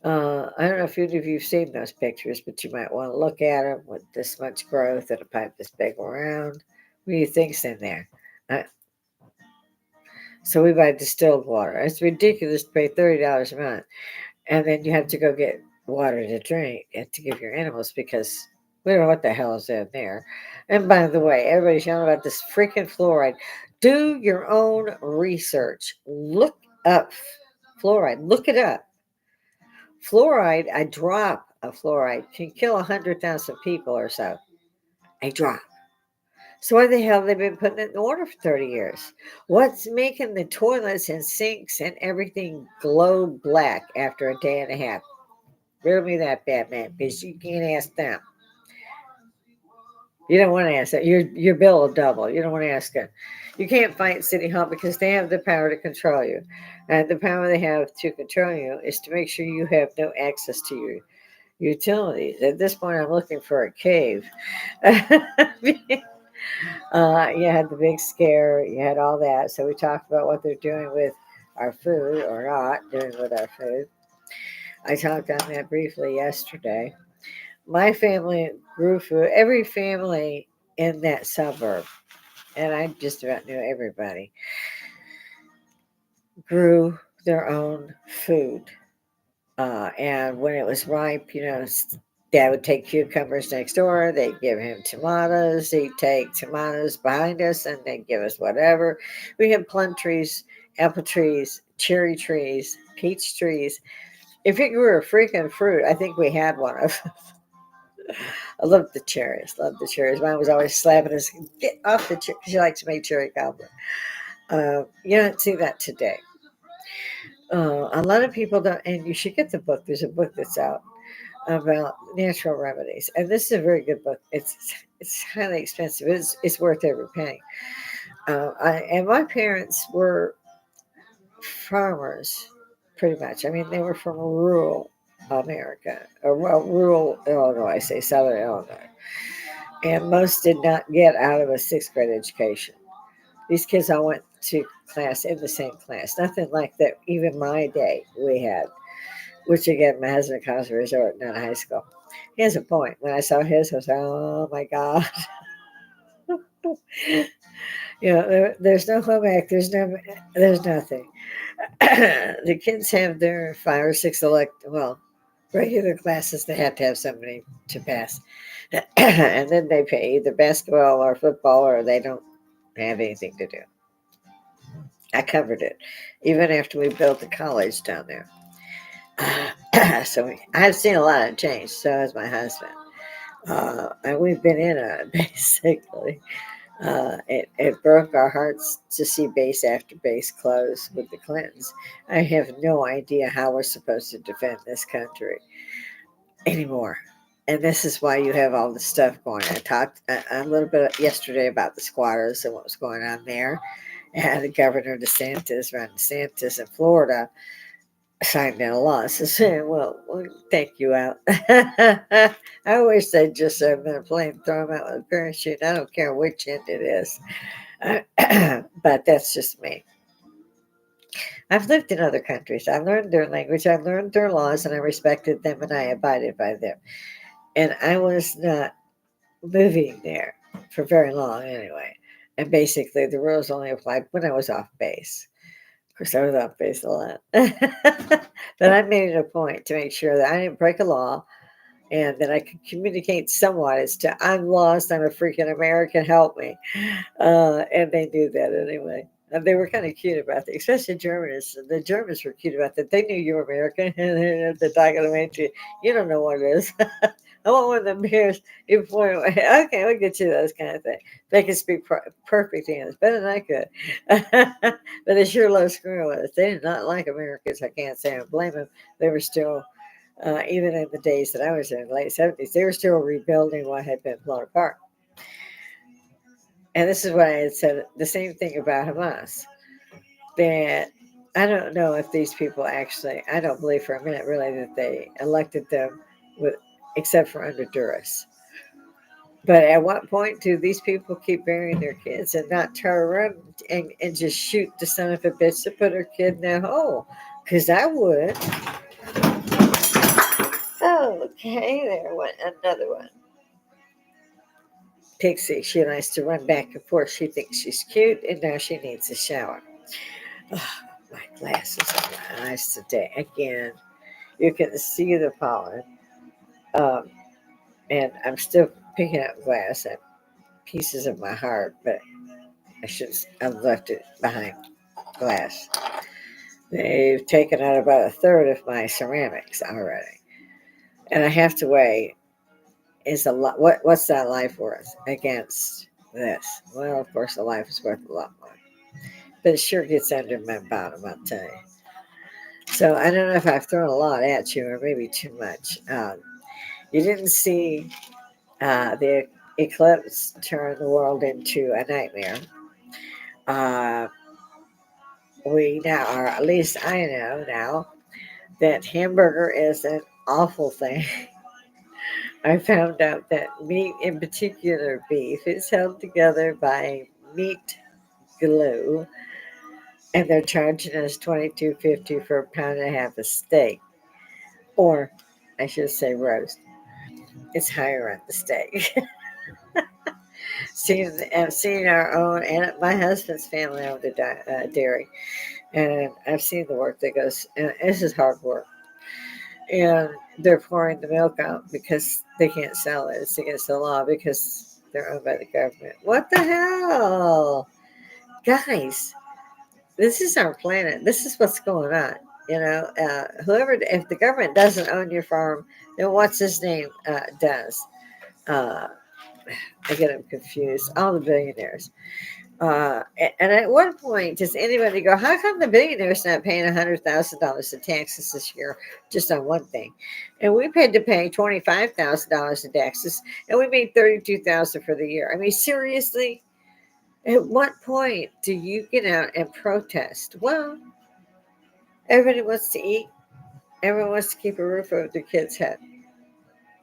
I don't know if any of you've seen those pictures, but you might want to look at them with this much growth and a pipe this big around. What do you think's in there? Uh, so we buy distilled water. It's ridiculous to pay $30 a month, and then you have to go get water to drink and to give your animals because we don't know what the hell is in there. And by the way, everybody's yelling about this freaking fluoride. Do your own research. Look up fluoride. Look it up. Fluoride, a drop of fluoride can kill 100,000 people or so. A drop. So why the hell have they been putting it in the water for 30 years? What's making the toilets and sinks and everything glow black after a day and a half? Riddle me that, Batman, because you can't ask them. You don't want to ask that. Your bill will double. You don't want to ask it. You can't fight City Hall because they have the power to control you. And the power they have to control you is to make sure you have no access to your utilities. At this point, I'm looking for a cave. You had the big scare, you had all that. So we talked about what they're doing with our food or not doing with our food. I talked on that briefly yesterday. My family grew food. Every family in that suburb, and I just about knew everybody, grew their own food. And when it was ripe, Dad would take cucumbers next door. They'd give him tomatoes. He'd take tomatoes behind us, and they'd give us whatever. We had plum trees, apple trees, cherry trees, peach trees. If it grew a freaking fruit, I think we had one of. I loved the cherries. Loved the cherries. Mine was always slapping us. Get off the cherry. She likes to make cherry cobbler. You don't see that today. A lot of people don't, and you should get the book. There's a book that's out about natural remedies, and this is a very good book. It's highly expensive. It's worth every penny. And my parents were farmers, pretty much. I mean, they were from rural America, or well, rural Illinois. I say Southern Illinois, and most did not get out of a sixth grade education. These kids all went to class in the same class. Nothing like that. Even my day we had, which again, my husband calls a resort, not a high school. He has a point. When I saw his, I was like, oh my God. There's no home ec. There's nothing. The kids have their 5 or 6 regular classes. They have to have somebody to pass. And then they pay either basketball or football, or they don't have anything to do. I covered it, even after we built the college down there. I've seen a lot of change. So has my husband, and we've been in on it basically. It broke our hearts to see base after base close with the Clintons. I have no idea how we're supposed to defend this country anymore. And this is why you have all this stuff going on. I talked a little bit yesterday about the squatters and what was going on there. And the Governor DeSantis, Ron DeSantis in Florida, signed down a law. So, we'll take you out. I wish they'd just have been a plane, throw them out with a parachute. I don't care which end it is. But that's just me. I've lived in other countries. I learned their language. I learned their laws, and I respected them, and I abided by them. And I was not living there for very long anyway. And basically, the rules only applied when I was off base. Of course, I was off base a lot. But I made it a point to make sure that I didn't break a law and that I could communicate somewhat as to I'm lost, I'm a freaking American, help me. And they knew that anyway. And they were kind of cute about it, especially Germans. The Germans were cute about that. They knew you were American, and they're talking to me. You don't know what it is. I want one of them beers. You point away. Okay, we'll get you those kind of things. They can speak perfect English, better than I could. But they sure love screwing with us. They did not like Americans. I can't say I blame them. They were still, even in the days that I was in the late 70s, they were still rebuilding what had been blown apart. And this is what I had said the same thing about Hamas. That I don't know if these people actually, I don't believe for a minute really that they elected them with, except for under duress. But at what point do these people keep burying their kids and not try to run and just shoot the son of a bitch to put her kid in that hole? Because I would. Okay, there went another one. Pixie, she likes to run back and forth. She thinks she's cute, and now she needs a shower. Oh, my glasses on my eyes today. Again, you can see the pollen. Um, and I'm still picking up glass and pieces of my heart, but I've left it behind glass. They've taken out about a third of my ceramics already. And I have to weigh, is a lot, what's that life worth against this? Well, of course, the life is worth a lot more. But it sure gets under my bottom, I'll tell you. So I don't know if I've thrown a lot at you or maybe too much. You didn't see the eclipse turned the world into a nightmare. Uh, we now, or at least I know now, that hamburger is an awful thing. I found out that meat, in particular beef, is held together by meat glue, and they're charging us $22.50 for a pound and a half of steak, or I should say roast. It's higher on the steak. Seeing our own, and my husband's family owned a dairy, and I've seen the work that goes. And this is hard work, and they're pouring the milk out because they can't sell it. It's against the law because they're owned by the government. What the hell, guys? This is our planet. This is what's going on. Whoever, if the government doesn't own your farm, then what's his name does? Uh, I get them confused. All the billionaires. And at what point does anybody go, how come the billionaires not paying $100,000 in taxes this year just on one thing? And we paid to pay $25,000 in taxes, and we made $32,000 for the year. I mean, seriously, at what point do you get out and protest? Well, everybody wants to eat. Everyone wants to keep a roof over their kid's head.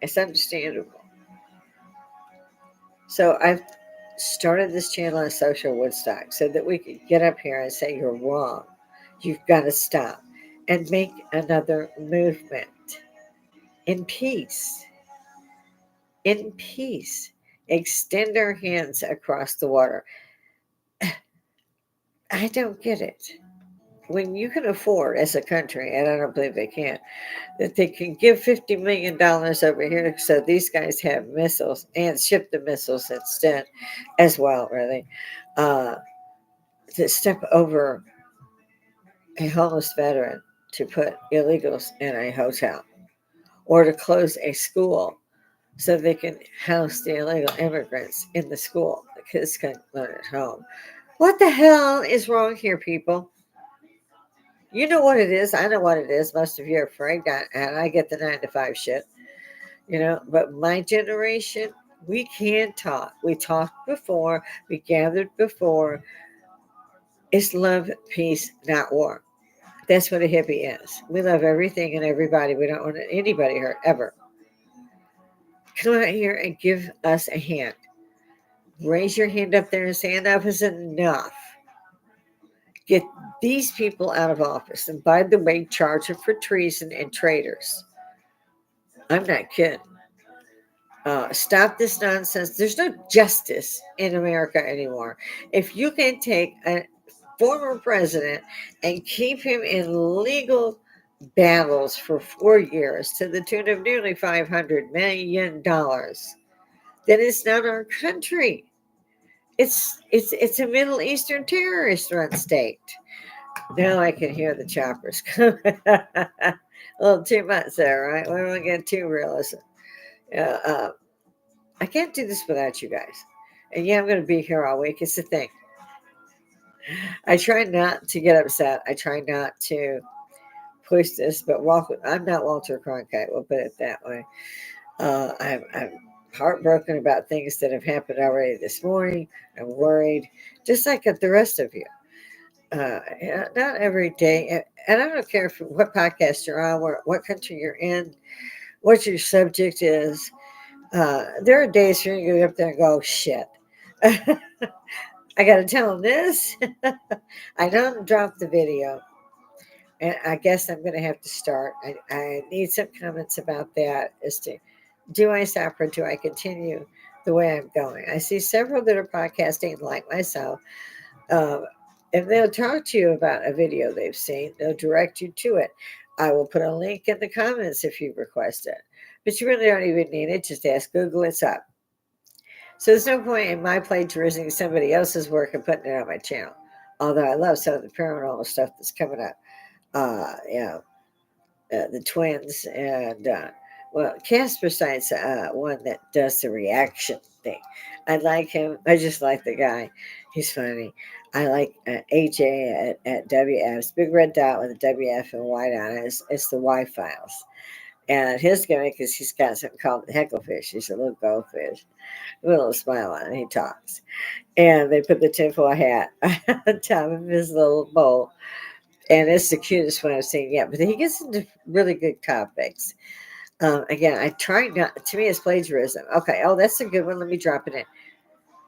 It's understandable. So I've started this channel on Social Woodstock so that we could get up here and say, you're wrong. You've got to stop and make another movement in peace. In peace. Extend our hands across the water. I don't get it. When you can afford, as a country, and I don't believe they can, that they can give $50 million over here so these guys have missiles and ship the missiles instead as well, really, to step over a homeless veteran to put illegals in a hotel or to close a school so they can house the illegal immigrants in the school. The kids can learn at home. What the hell is wrong here, people? You know what it is. I know what it is. Most of you are afraid, and I get the 9 to 5 shit, but my generation, we can talk. We talked before, we gathered before. It's love, peace, not war. That's what a hippie is. We love everything and everybody. We don't want anybody hurt ever. Come out here and give us a hand. Raise your hand up there and say enough is enough. Get these people out of office. And by the way, charge them for treason and traitors. I'm not kidding. Stop this nonsense. There's no justice in America anymore. If you can take a former president and keep him in legal battles for 4 years to the tune of nearly $500 million, then it's not our country. It's a Middle Eastern terrorist run state. Now I can hear the choppers coming. A little too much there, right? We don't get too realistic. I can't do this without you guys. And yeah, I'm going to be here all week. It's the thing. I try not to get upset. I try not to push this, but I'm not Walter Cronkite. We'll put it that way. I'm heartbroken about things that have happened already this morning. I'm worried, just like the rest of you. Not every day, and I don't care what podcast you're on, what country you're in, what your subject is. There are days you're going to get up there and go, shit. I got to tell them this. I don't drop the video. And I guess I'm going to have to start. I need some comments about that as to, do I stop or do I continue the way I'm going? I see several that are podcasting like myself. And they'll talk to you about a video they've seen. They'll direct you to it. I will put a link in the comments if you request it. But you really don't even need it. Just ask Google, it's up. So there's no point in my plagiarizing somebody else's work and putting it on my channel. Although I love some of the paranormal stuff that's coming up. The twins and Casper Science, one that does the reaction thing. I like him. I just like the guy. He's funny. I like AJ at WF's Big Red Dot with a WF and white on it. It's the Y Files. And his gimmick is he's got something called the hecklefish. He's a little goldfish with a little smile on it. He talks. And they put the tinfoil hat on top of his little bowl. And it's the cutest one I've seen yet. But he gets into really good topics. Again, I try not, to me, it's plagiarism. Okay, oh, that's a good one. Let me drop it in.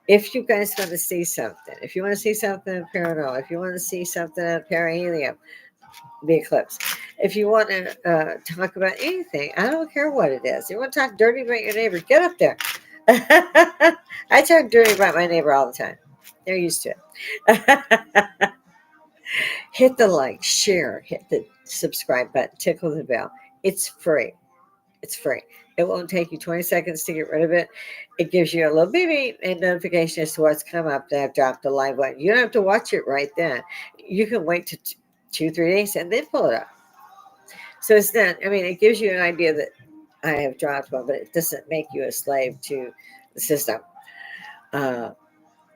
If you guys want to see something, if you want to see something paranormal, if you want to see something on perihelion, the eclipse, if you want to talk about anything, I don't care what it is. You want to talk dirty about your neighbor, get up there. I talk dirty about my neighbor all the time. They're used to it. Hit the like, share, hit the subscribe button, tickle the bell. It's free. It's free. It won't take you 20 seconds to get rid of it. It gives you a little beep and notification as to what's come up that I've dropped a live one. You don't have to watch it right then. You can wait to 2, 3 days and then pull it up. So it's not, I mean, it gives you an idea that I have dropped one, but it doesn't make you a slave to the system.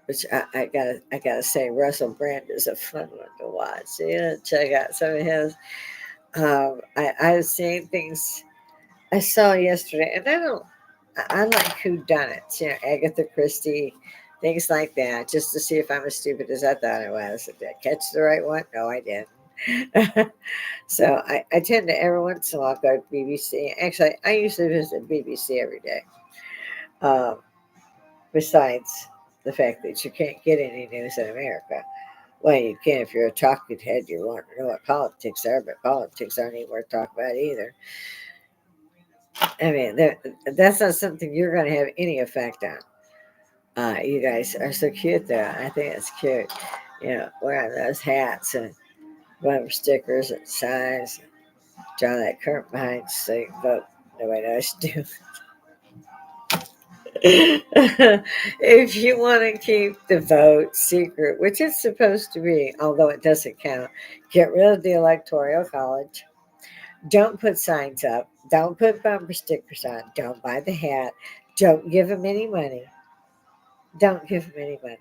Which I gotta say, Russell Brand is a fun one to watch. Yeah, check out some of his. I've seen things I saw yesterday, and I like who done it. Agatha Christie, things like that, just to see if I'm as stupid as I thought I was. Did I catch the right one? No, I didn't. So I tend to every once in a while go to BBC. Actually, I usually visit BBC every day. Um, Besides the fact that you can't get any news in America. Well, you can if you're a talking head. You want to know what politics are, but politics aren't even worth talking about either. I mean, that's not something you're going to have any effect on. You guys are so cute, though. I think it's cute. Wearing those hats and bumper stickers and signs. Draw that current behind so you can vote. Nobody knows you do. If you want to keep the vote secret, which it's supposed to be, although it doesn't count, get rid of the Electoral College. Don't put signs up. Don't put bumper stickers on. Don't buy the hat. Don't give them any money. Don't give them any money.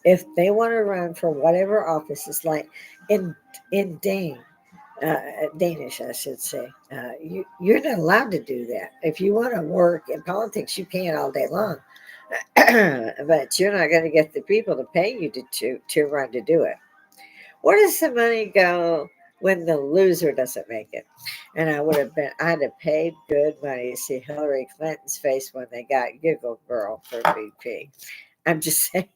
If they want to run for whatever office, it's like in in Dane, uh, Danish, I should say. You're not allowed to do that. If you want to work in politics, you can all day long, but you're not going to get the people to pay you to run to do it. Where does the money go when the loser doesn't make it? And I'd have paid good money to see Hillary Clinton's face when they got Giggle Girl for VP. I'm just saying.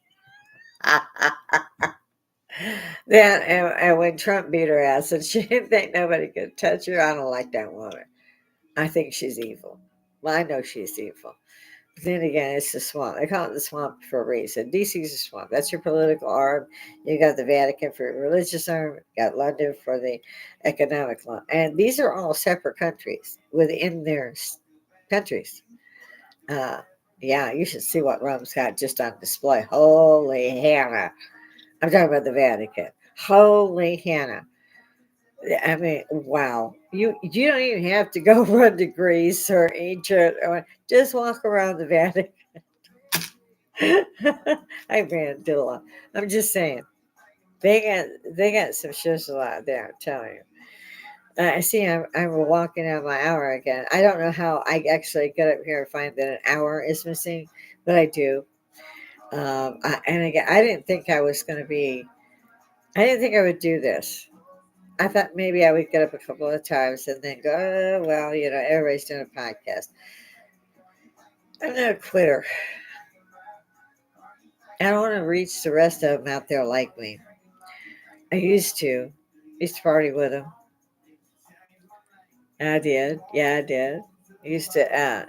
Then and when Trump beat her ass and she didn't think nobody could touch her, I don't like that woman. I think she's evil. Well, I know she's evil. But then again, it's the swamp. They call it the swamp for a reason. DC's a swamp. That's your political arm. You got the Vatican for your religious arm. You got London for the economic arm. And these are all separate countries within their countries. Uh, yeah, you should see what Rome's got just on display. Holy Hannah. I'm talking about the Vatican. Holy Hannah. I mean, wow. You don't even have to go run to Greece or Egypt or just walk around the Vatican. I ran to a lot. I'm just saying. They got some shizzle out there, I'm telling you. I see I'm walking out my hour again. I don't know how I actually get up here and find that an hour is missing, but I do. And again, I didn't think I would do this. I thought maybe I would get up a couple of times and then go, oh, well, everybody's doing a podcast. I'm not a quitter. I don't want to reach the rest of them out there like me. I used to party with them. I did. Yeah, I did. I used to,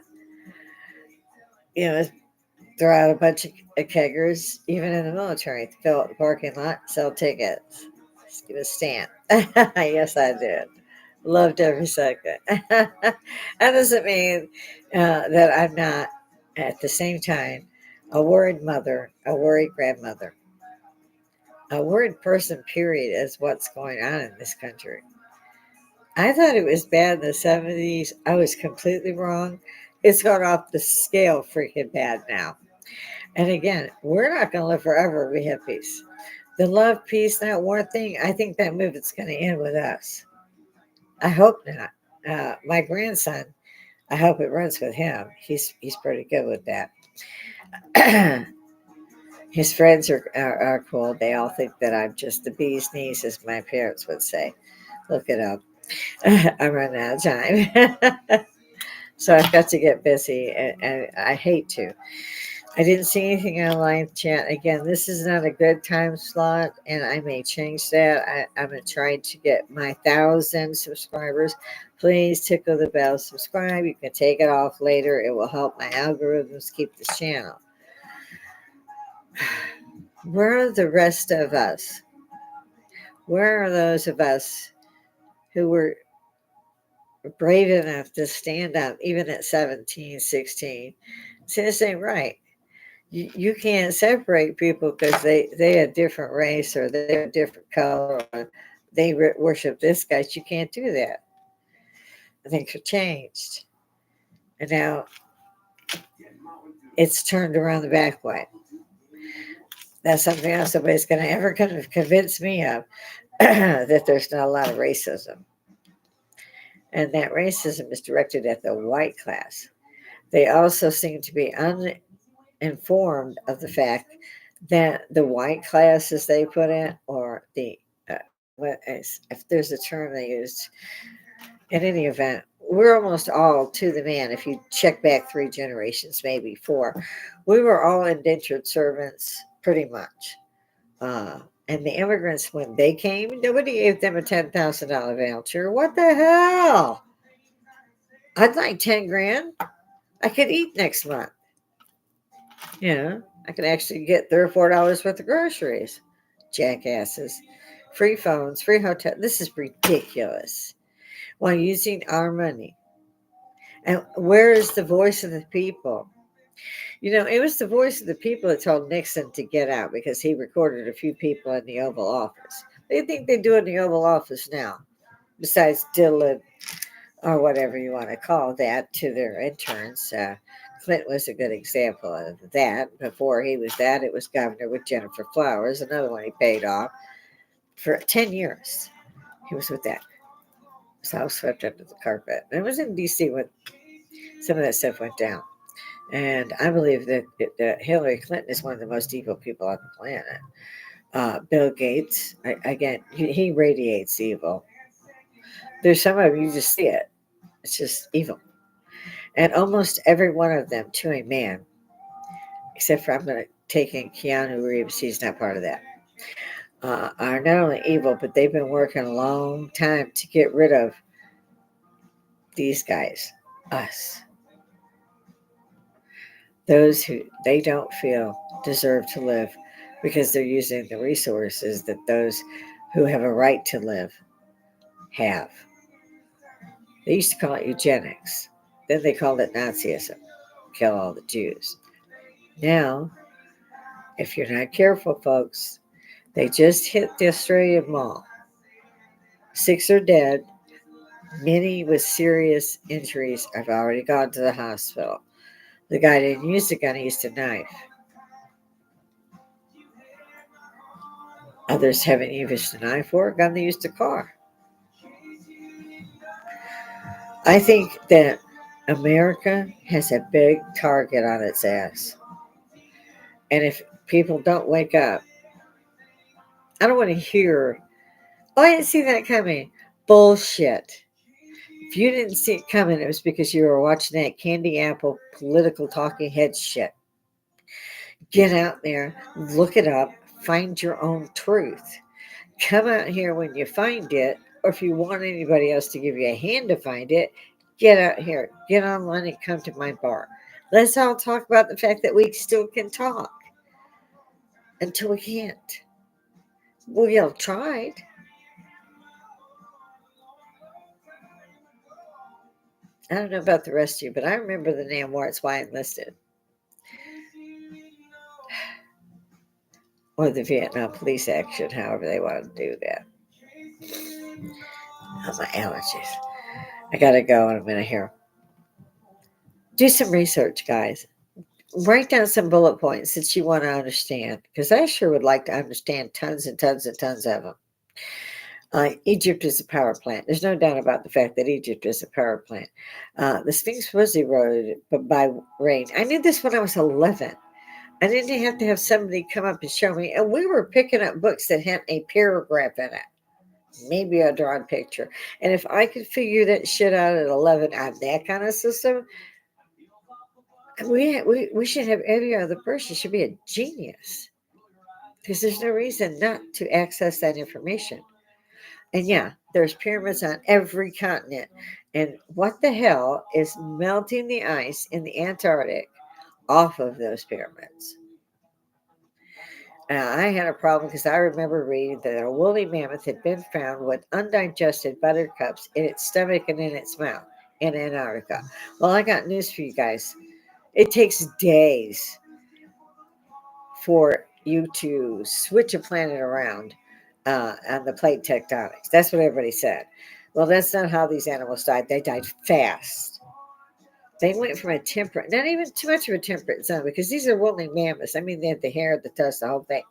you know, throw out a bunch of keggers, even in the military, to fill up the parking lot, sell tickets. Just give a stamp. Yes, I did. Loved every second. That doesn't mean that I'm not, at the same time, a worried mother, a worried grandmother, a worried person, period, is what's going on in this country. I thought it was bad in the 70s. I was completely wrong. It's gone off the scale freaking bad now. And again, we're not going to live forever. We have peace. The love, peace, not war thing, I think that movement's going to end with us. I hope not. My grandson, I hope it runs with him. He's pretty good with that. His friends are cool. They all think that I'm just the bee's knees, as my parents would say. Look it up. I'm running out of time. So I've got to get busy, and I hate to. I didn't see anything online chat. Again, this is not a good time slot, and I may change that. I'm going to try to get my 1,000 subscribers. Please tickle the bell, subscribe. You can take it off later. It will help my algorithms keep this channel. Where are the rest of us? Where are those of us who were brave enough to stand up, even at 17, 16? See, this ain't right. You can't separate people because they a different race or they're a different color or they worship this guy. You can't do that. Things have changed. And now it's turned around the back way. That's something else nobody's going to ever convince me of, that there's not a lot of racism. And that racism is directed at the white class. They also seem to be uninformed of the fact that the white class, as they put it, or the if there's a term they used, in any event, we're almost all to the man. If you check back 3 generations, maybe 4, we were all indentured servants, pretty much. And the immigrants, when they came, nobody gave them a $10,000 voucher. What the hell? I'd like 10 grand. I could eat next month. I could actually get $3 or $4 worth of groceries. Jackasses. Free phones, free hotel. This is ridiculous. While using our money. And where is the voice of the people? It was the voice of the people that told Nixon to get out because he recorded a few people in the Oval Office. They think they do in the Oval Office now, besides Dylan or whatever you want to call that to their interns. Clinton was a good example of that. Before he was that, it was governor with Jennifer Flowers, another one he paid off for 10 years. He was with that. So swept under the carpet. And it was in D.C. when some of that stuff went down. And I believe that Hillary Clinton is one of the most evil people on the planet. Bill Gates, again, he radiates evil. There's some of you just see it. It's just evil. And almost every one of them, to a man, except for I'm going to take in Keanu Reeves, he's not part of that, are not only evil, but they've been working a long time to get rid of these guys, us. Those who they don't feel deserve to live because they're using the resources that those who have a right to live have. They used to call it eugenics. Then they called it Nazism. Kill all the Jews. Now, if you're not careful, folks, they just hit the Australian Mall. 6 are dead. Many with serious injuries have already gone to the hospital. The guy didn't use the gun, he used a knife. Others haven't used a knife or a gun, they used a car. I think that America has a big target on its ass. And if people don't wake up, I don't want to hear, oh, I didn't see that coming. Bullshit. If you didn't see it coming, it was because you were watching that candy apple political talking head shit. Get out there, look it up, find your own truth. Come out here when you find it, or if you want anybody else to give you a hand to find it, get out here, get online and come to my bar. Let's all talk about the fact that we still can talk until we can't. We all tried. I don't know about the rest of you, but I remember the damn war. It's why I enlisted. Or the Vietnam police action, however they wanted to do that. Oh, my allergies. I gotta go in a minute here. Do some research, guys. Write down some bullet points that you want to understand, because I sure would like to understand tons and tons and tons of them. Egypt is a power plant. There's no doubt about the fact that Egypt is a power plant. The Sphinx was eroded by rain. I knew this when I was 11. I didn't have to have somebody come up and show me. And we were picking up books that had a paragraph in it, maybe a drawn picture. And if I could figure that shit out at 11 on that kind of system, we should have every other person should be a genius because there's no reason not to access that information. And yeah, there's pyramids on every continent. And what the hell is melting the ice in the Antarctic off of those pyramids? I had a problem because I remember reading that a woolly mammoth had been found with undigested buttercups in its stomach and in its mouth in Antarctica. Well, I got news for you guys. It takes days for you to switch a planet around on the plate tectonics. That's what everybody said. Well, that's not how these animals died. They died fast. They went from a temperate, not even too much of a temperate zone, because these are woolly mammoths. I mean, they had the hair, the tusk, the whole thing.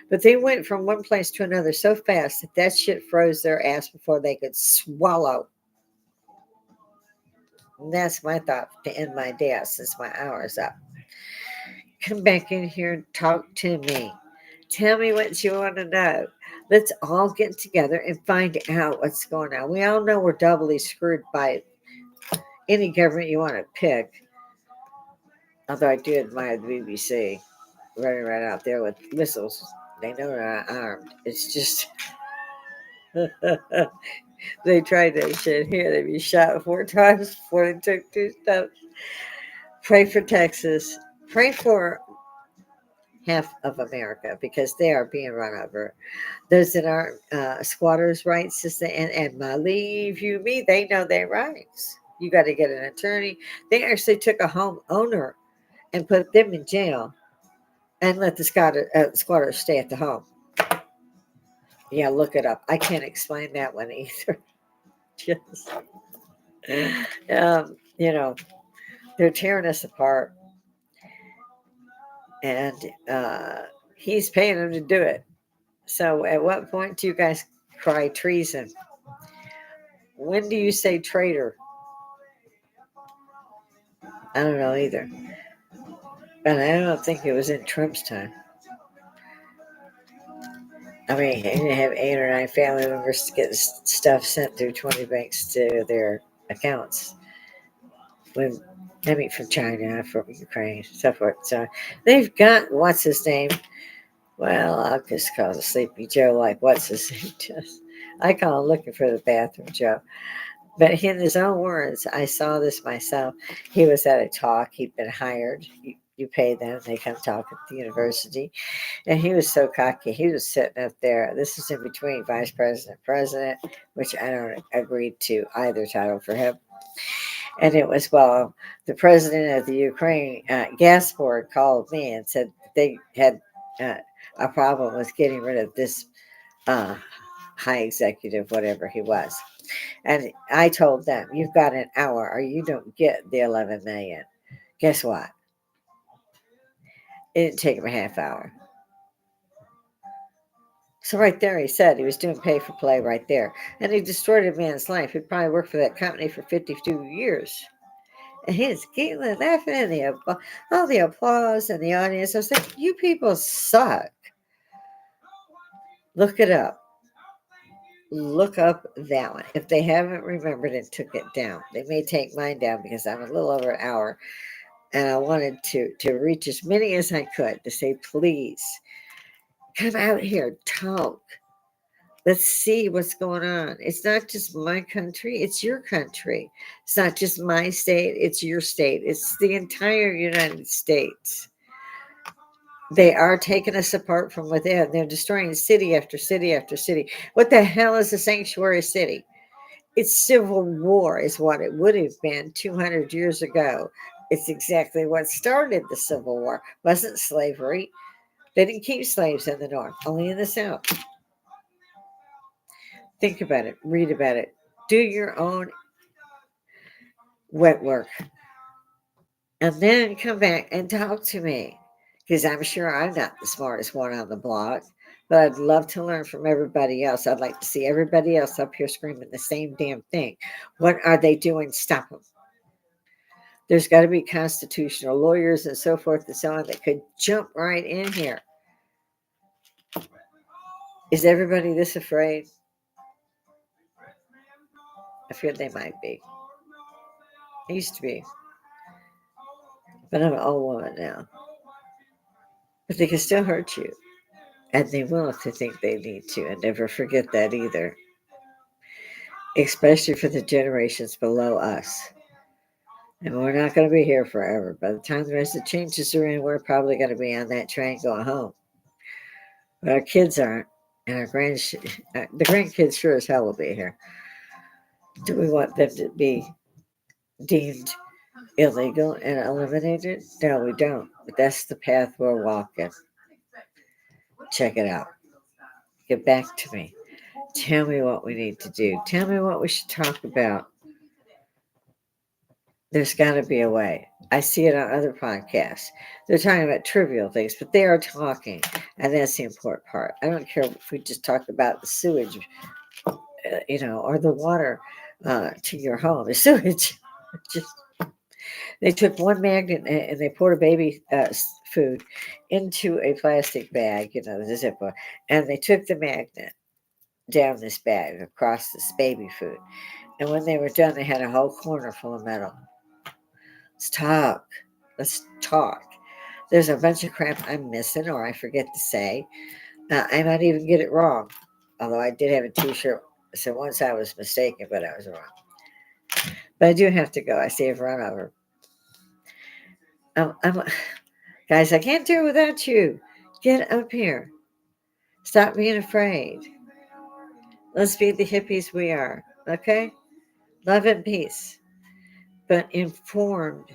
But they went from one place to another so fast that that shit froze their ass before they could swallow. And that's my thought to end my day since my hour's up. Come back in here and talk to me. Tell me what you want to know. Let's all get together and find out what's going on. We all know we're doubly screwed by any government you want to pick. Although I do admire the BBC running right out there with missiles. They know they're not armed. It's just they tried that shit here. They'd be shot 4 times before they took 2 steps. Pray for Texas. Pray for half of America because they are being run over. Those that aren't squatters' rights, and believe you me, they know their rights. You got to get an attorney. They actually took a home owner and put them in jail and let the squatters stay at the home. Yeah, look it up. I can't explain that one either. Just, you know, they're tearing us apart, and he's paying them to do it. So, at what point do you guys cry treason? When do you say traitor? I don't know either. And I don't think it was in Trump's time. I mean, he didn't have 8 or 9 family members to get stuff sent through 20 banks to their accounts. When I mean, from China, from Ukraine, so forth. So they've got what's his name? Well, I'll just call it Sleepy Joe. Like what's his name? Just I call him looking for the bathroom Joe. But in his own words, I saw this myself. He was at a talk. He'd been hired. You pay them, they come talk at the university. And he was so cocky. He was sitting up there. This is in between vice president and president, which I don't agree to either title for him. And it was, well, the president of the Ukraine gas board called me and said they had uh, a problem with getting rid of this uh, high executive, whatever he was. And I told them, you've got an hour or you don't get the 11 million. Guess what? It didn't take him a half hour. So right there, he said he was doing pay for play right there. And he destroyed a man's life. He probably worked for that company for 52 years. And he was giggling, laughing, and all the applause and the audience. I was like, you people suck. Look it up. Look up that one. If they haven't remembered and took it down, they may take mine down because I'm a little over an hour. And I wanted to reach as many as I could to say, please, come out here, talk. Let's see what's going on. It's not just my country, it's your country. It's not just my state, it's your state. It's the entire United States. They are taking us apart from within. They're destroying city after city after city. What the hell is a sanctuary city? It's civil war, is what it would have been 200 years ago. It's exactly what started the Civil War. It wasn't slavery. They didn't keep slaves in the North, only in the South. Think about it, read about it, do your own wet work, and then come back and talk to me. Because I'm sure I'm not the smartest one on the block, But I'd love to learn from everybody else. I'd like to see everybody else up here screaming the same damn thing. What are they doing? Stop them. There's got to be constitutional lawyers and so forth and so on that could jump right in here. Is everybody this afraid? I fear they might be. I used to be. But I'm an old woman now. But they can still hurt you. And they will if they think they need to. And never forget that either. Especially for the generations below us. And we're not going to be here forever. By the time the rest of the changes are in, we're probably going to be on that train going home. But our kids aren't. And the grandkids sure as hell will be here. Do we want them to be deemed illegal and eliminated? No, we don't. But that's the path we're walking. Check it out. Get back to me. Tell me what we need to do. Tell me what we should talk about. There's got to be a way. I see it on other podcasts. They're talking about trivial things, but they are talking, and that's the important part. I don't care if we just talk about the sewage, or the water to your home. The sewage, just they took one magnet and they poured a baby food into a plastic bag, the Zippo, and they took the magnet down this bag across this baby food. And when they were done, they had a whole corner full of metal. Let's talk. Let's talk. There's a bunch of crap I'm missing or I forget to say. I might even get it wrong. Although I did have a t-shirt. So once I was mistaken, but I was wrong. But I do have to go. I see I've run over. Guys, I can't do it without you. Get up here. Stop being afraid. Let's be the hippies we are. Okay? Love and peace. But informed.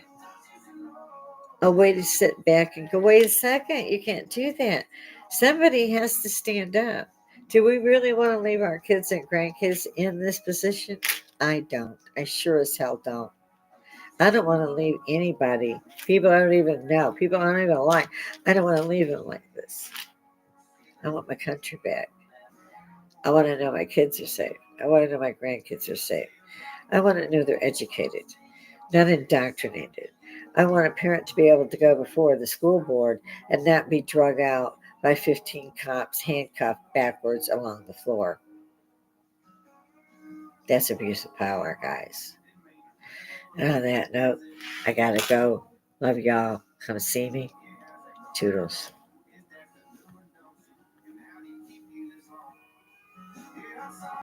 A way to sit back and go, wait a second, you can't do that. Somebody has to stand up. Do we really want to leave our kids and grandkids in this position? I don't. I sure as hell don't. I don't want to leave anybody, people I don't even know, people I don't even like. I don't want to leave them like this. I want my country back. I want to know my kids are safe. I want to know my grandkids are safe. I want to know they're educated, not indoctrinated. I want a parent to be able to go before the school board and not be drug out by 15 cops handcuffed backwards along the floor. That's abuse of power, guys. And on that note, I gotta go. Love y'all. Come see me. Toodles.